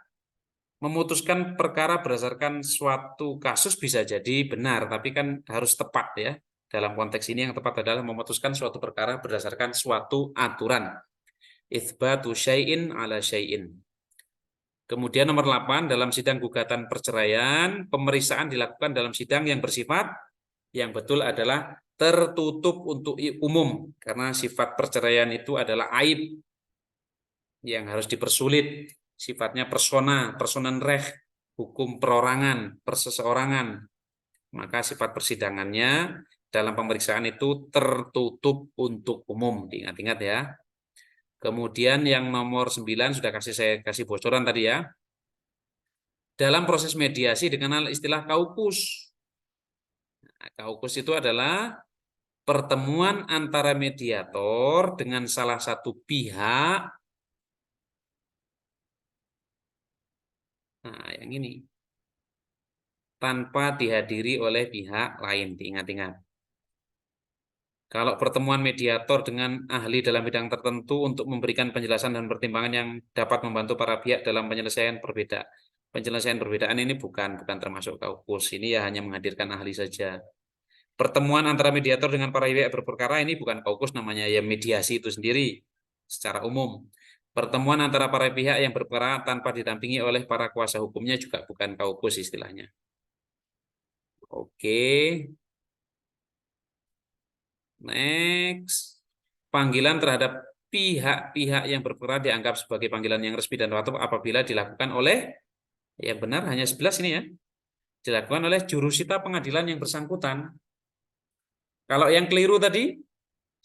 memutuskan perkara berdasarkan suatu kasus bisa jadi benar, tapi kan harus tepat ya. Dalam konteks ini yang tepat adalah memutuskan suatu perkara berdasarkan suatu aturan. Itsbatu syai'in ala syai'in. Kemudian nomor 8, dalam sidang gugatan perceraian, pemeriksaan dilakukan dalam sidang yang bersifat, yang betul adalah tertutup untuk umum, karena sifat perceraian itu adalah aib yang harus dipersulit, sifatnya personan reh, hukum perorangan, perseseorangan. Maka sifat persidangannya dalam pemeriksaan itu tertutup untuk umum, diingat-ingat ya. Kemudian yang nomor 9 sudah saya kasih bocoran tadi ya. Dalam proses mediasi dikenal istilah kaukus. Nah, kaukus itu adalah pertemuan antara mediator dengan salah satu pihak. Nah, yang ini tanpa dihadiri oleh pihak lain, diingat-ingat. Kalau pertemuan mediator dengan ahli dalam bidang tertentu untuk memberikan penjelasan dan pertimbangan yang dapat membantu para pihak dalam penyelesaian perbedaan ini bukan termasuk kaukus. Ini ya hanya menghadirkan ahli saja. Pertemuan antara mediator dengan para pihak berperkara ini bukan kaukus, namanya ya mediasi itu sendiri secara umum. Pertemuan antara para pihak yang berperkara tanpa didampingi oleh para kuasa hukumnya juga bukan kaukus istilahnya. Oke. Next. Panggilan terhadap pihak-pihak yang berperkara dianggap sebagai panggilan yang resmi dan wajib apabila dilakukan oleh, yang benar hanya 11 ini ya, dilakukan oleh jurusita pengadilan yang bersangkutan. Kalau yang keliru tadi,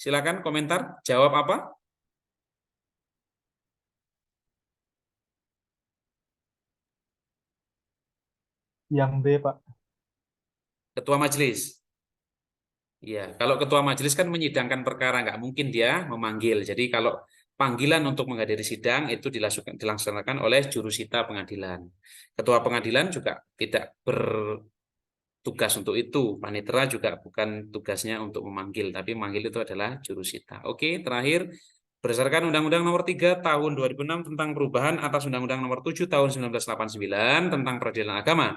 silakan komentar, jawab apa? Yang B, Pak. Ketua majelis. Ya, kalau ketua majelis kan menyidangkan perkara, nggak mungkin dia memanggil. Jadi kalau panggilan untuk menghadiri sidang itu dilaksanakan oleh jurusita pengadilan. Ketua pengadilan juga tidak bertugas untuk itu. Panitera juga bukan tugasnya untuk memanggil, tapi memanggil itu adalah jurusita. Oke, terakhir, berdasarkan Undang-Undang Nomor 3 Tahun 2006 tentang perubahan atas Undang-Undang Nomor 7 Tahun 1989 tentang peradilan agama,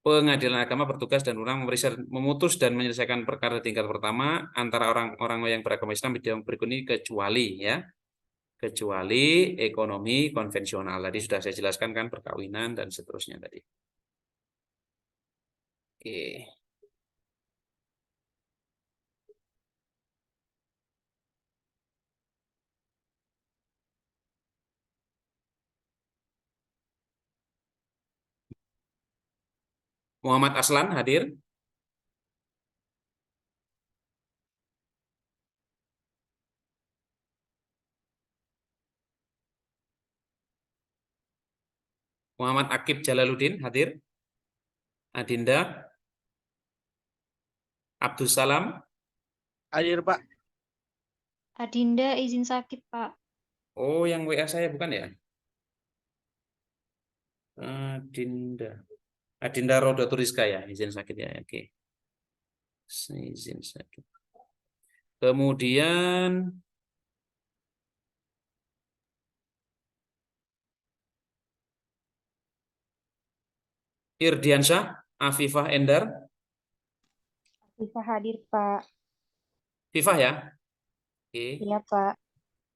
Pengadilan Agama bertugas dan wewenang memutus dan menyelesaikan perkara tingkat pertama antara orang-orang yang beragama Islam bidang berikut ini kecuali ekonomi konvensional. Tadi sudah saya jelaskan kan, perkawinan dan seterusnya tadi. Oke. Muhammad Aslan hadir. Muhammad Akib Jalaluddin hadir. Adinda. Abdus Salam Hadir, Pak. Adinda izin sakit, Pak. Oh, yang WA saya bukan ya? Adinda. Adinda Roda Turiska ya, izin sakit ya. Oke. Izin sakit. Kemudian Irdiansyah, Afifah Endar, Bisa hadir, Pak. Fifah ya. Oke. Iya, Pak.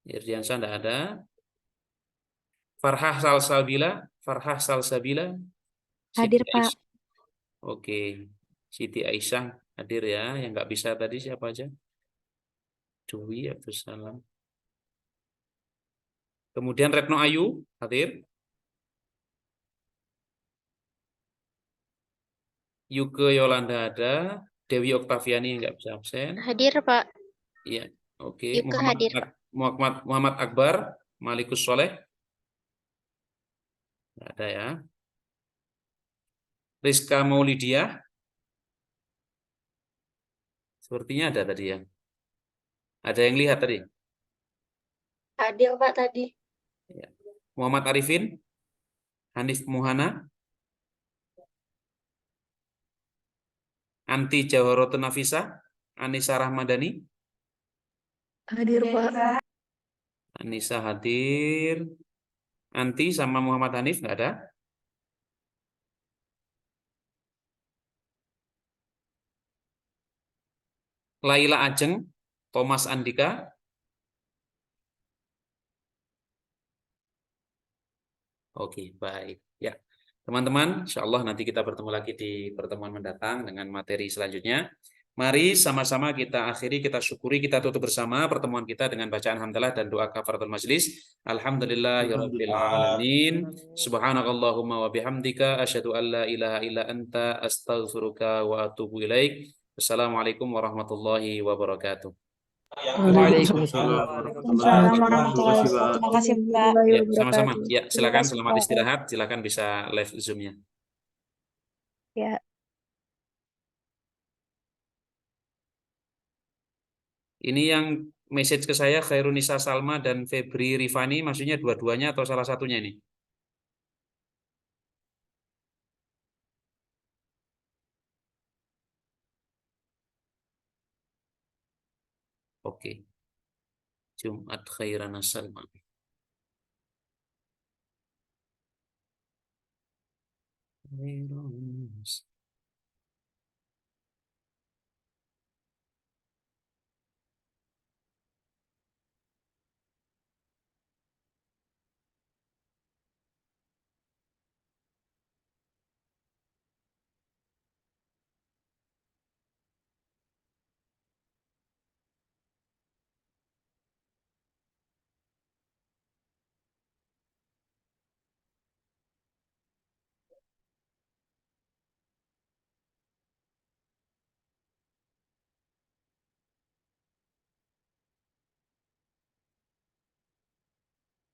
Irdiansyah enggak ada. Farhah Salsabila, Farhah Salsabila, Siti Hadir, Pak. Aisyah. Oke. Siti Aisyah hadir ya. Yang nggak bisa tadi siapa aja? Dwi Abdussalam. Kemudian Retno Ayu hadir. Yuke Yolanda ada. Dewi Oktaviani nggak bisa absen. Hadir, Pak. Iya. Oke. Yuke hadir, Pak. Muhammad Akbar, Malikus Soleh. Nggak ada ya. Rizka Maulidia. Sepertinya ada tadi ya. Ada yang lihat tadi? Hadir, Pak, tadi. Ya. Muhammad Arifin, Hanif Muhana, Anti Jawarotu Nafisa, Anissa Rahmadani. Hadir, Pak. Anissa hadir. Anti sama Muhammad Hanif nggak ada. Laila Ajeng, Thomas Andika. Oke, baik. Ya, teman-teman, insya Allah nanti kita bertemu lagi di pertemuan mendatang dengan materi selanjutnya. Mari sama-sama kita akhiri, kita syukuri, kita tutup bersama pertemuan kita dengan bacaan hamdalah dan doa kafaratul majlis. Alhamdulillahirabbil alamin. Subhanakallahumma wa bihamdika asyhadu an la ilaha illa anta astaghfiruka wa atubu ilaik. Wassalamualaikum warahmatullahi wabarakatuh. Waalaikumsalam warahmatullahi wabarakatuh. Terima kasih, Pak. Terima kasih, Pak. Ya, sama-sama. Ya, Terima silakan kasih, selamat Pak. istirahat, silakan bisa live Zoom-nya. Ya. Ini yang message ke saya Khairunisa Salma dan Febri Rifani, maksudnya dua-duanya atau salah satunya ini? Oke. Jumat Khairana Salma. Khairunisa.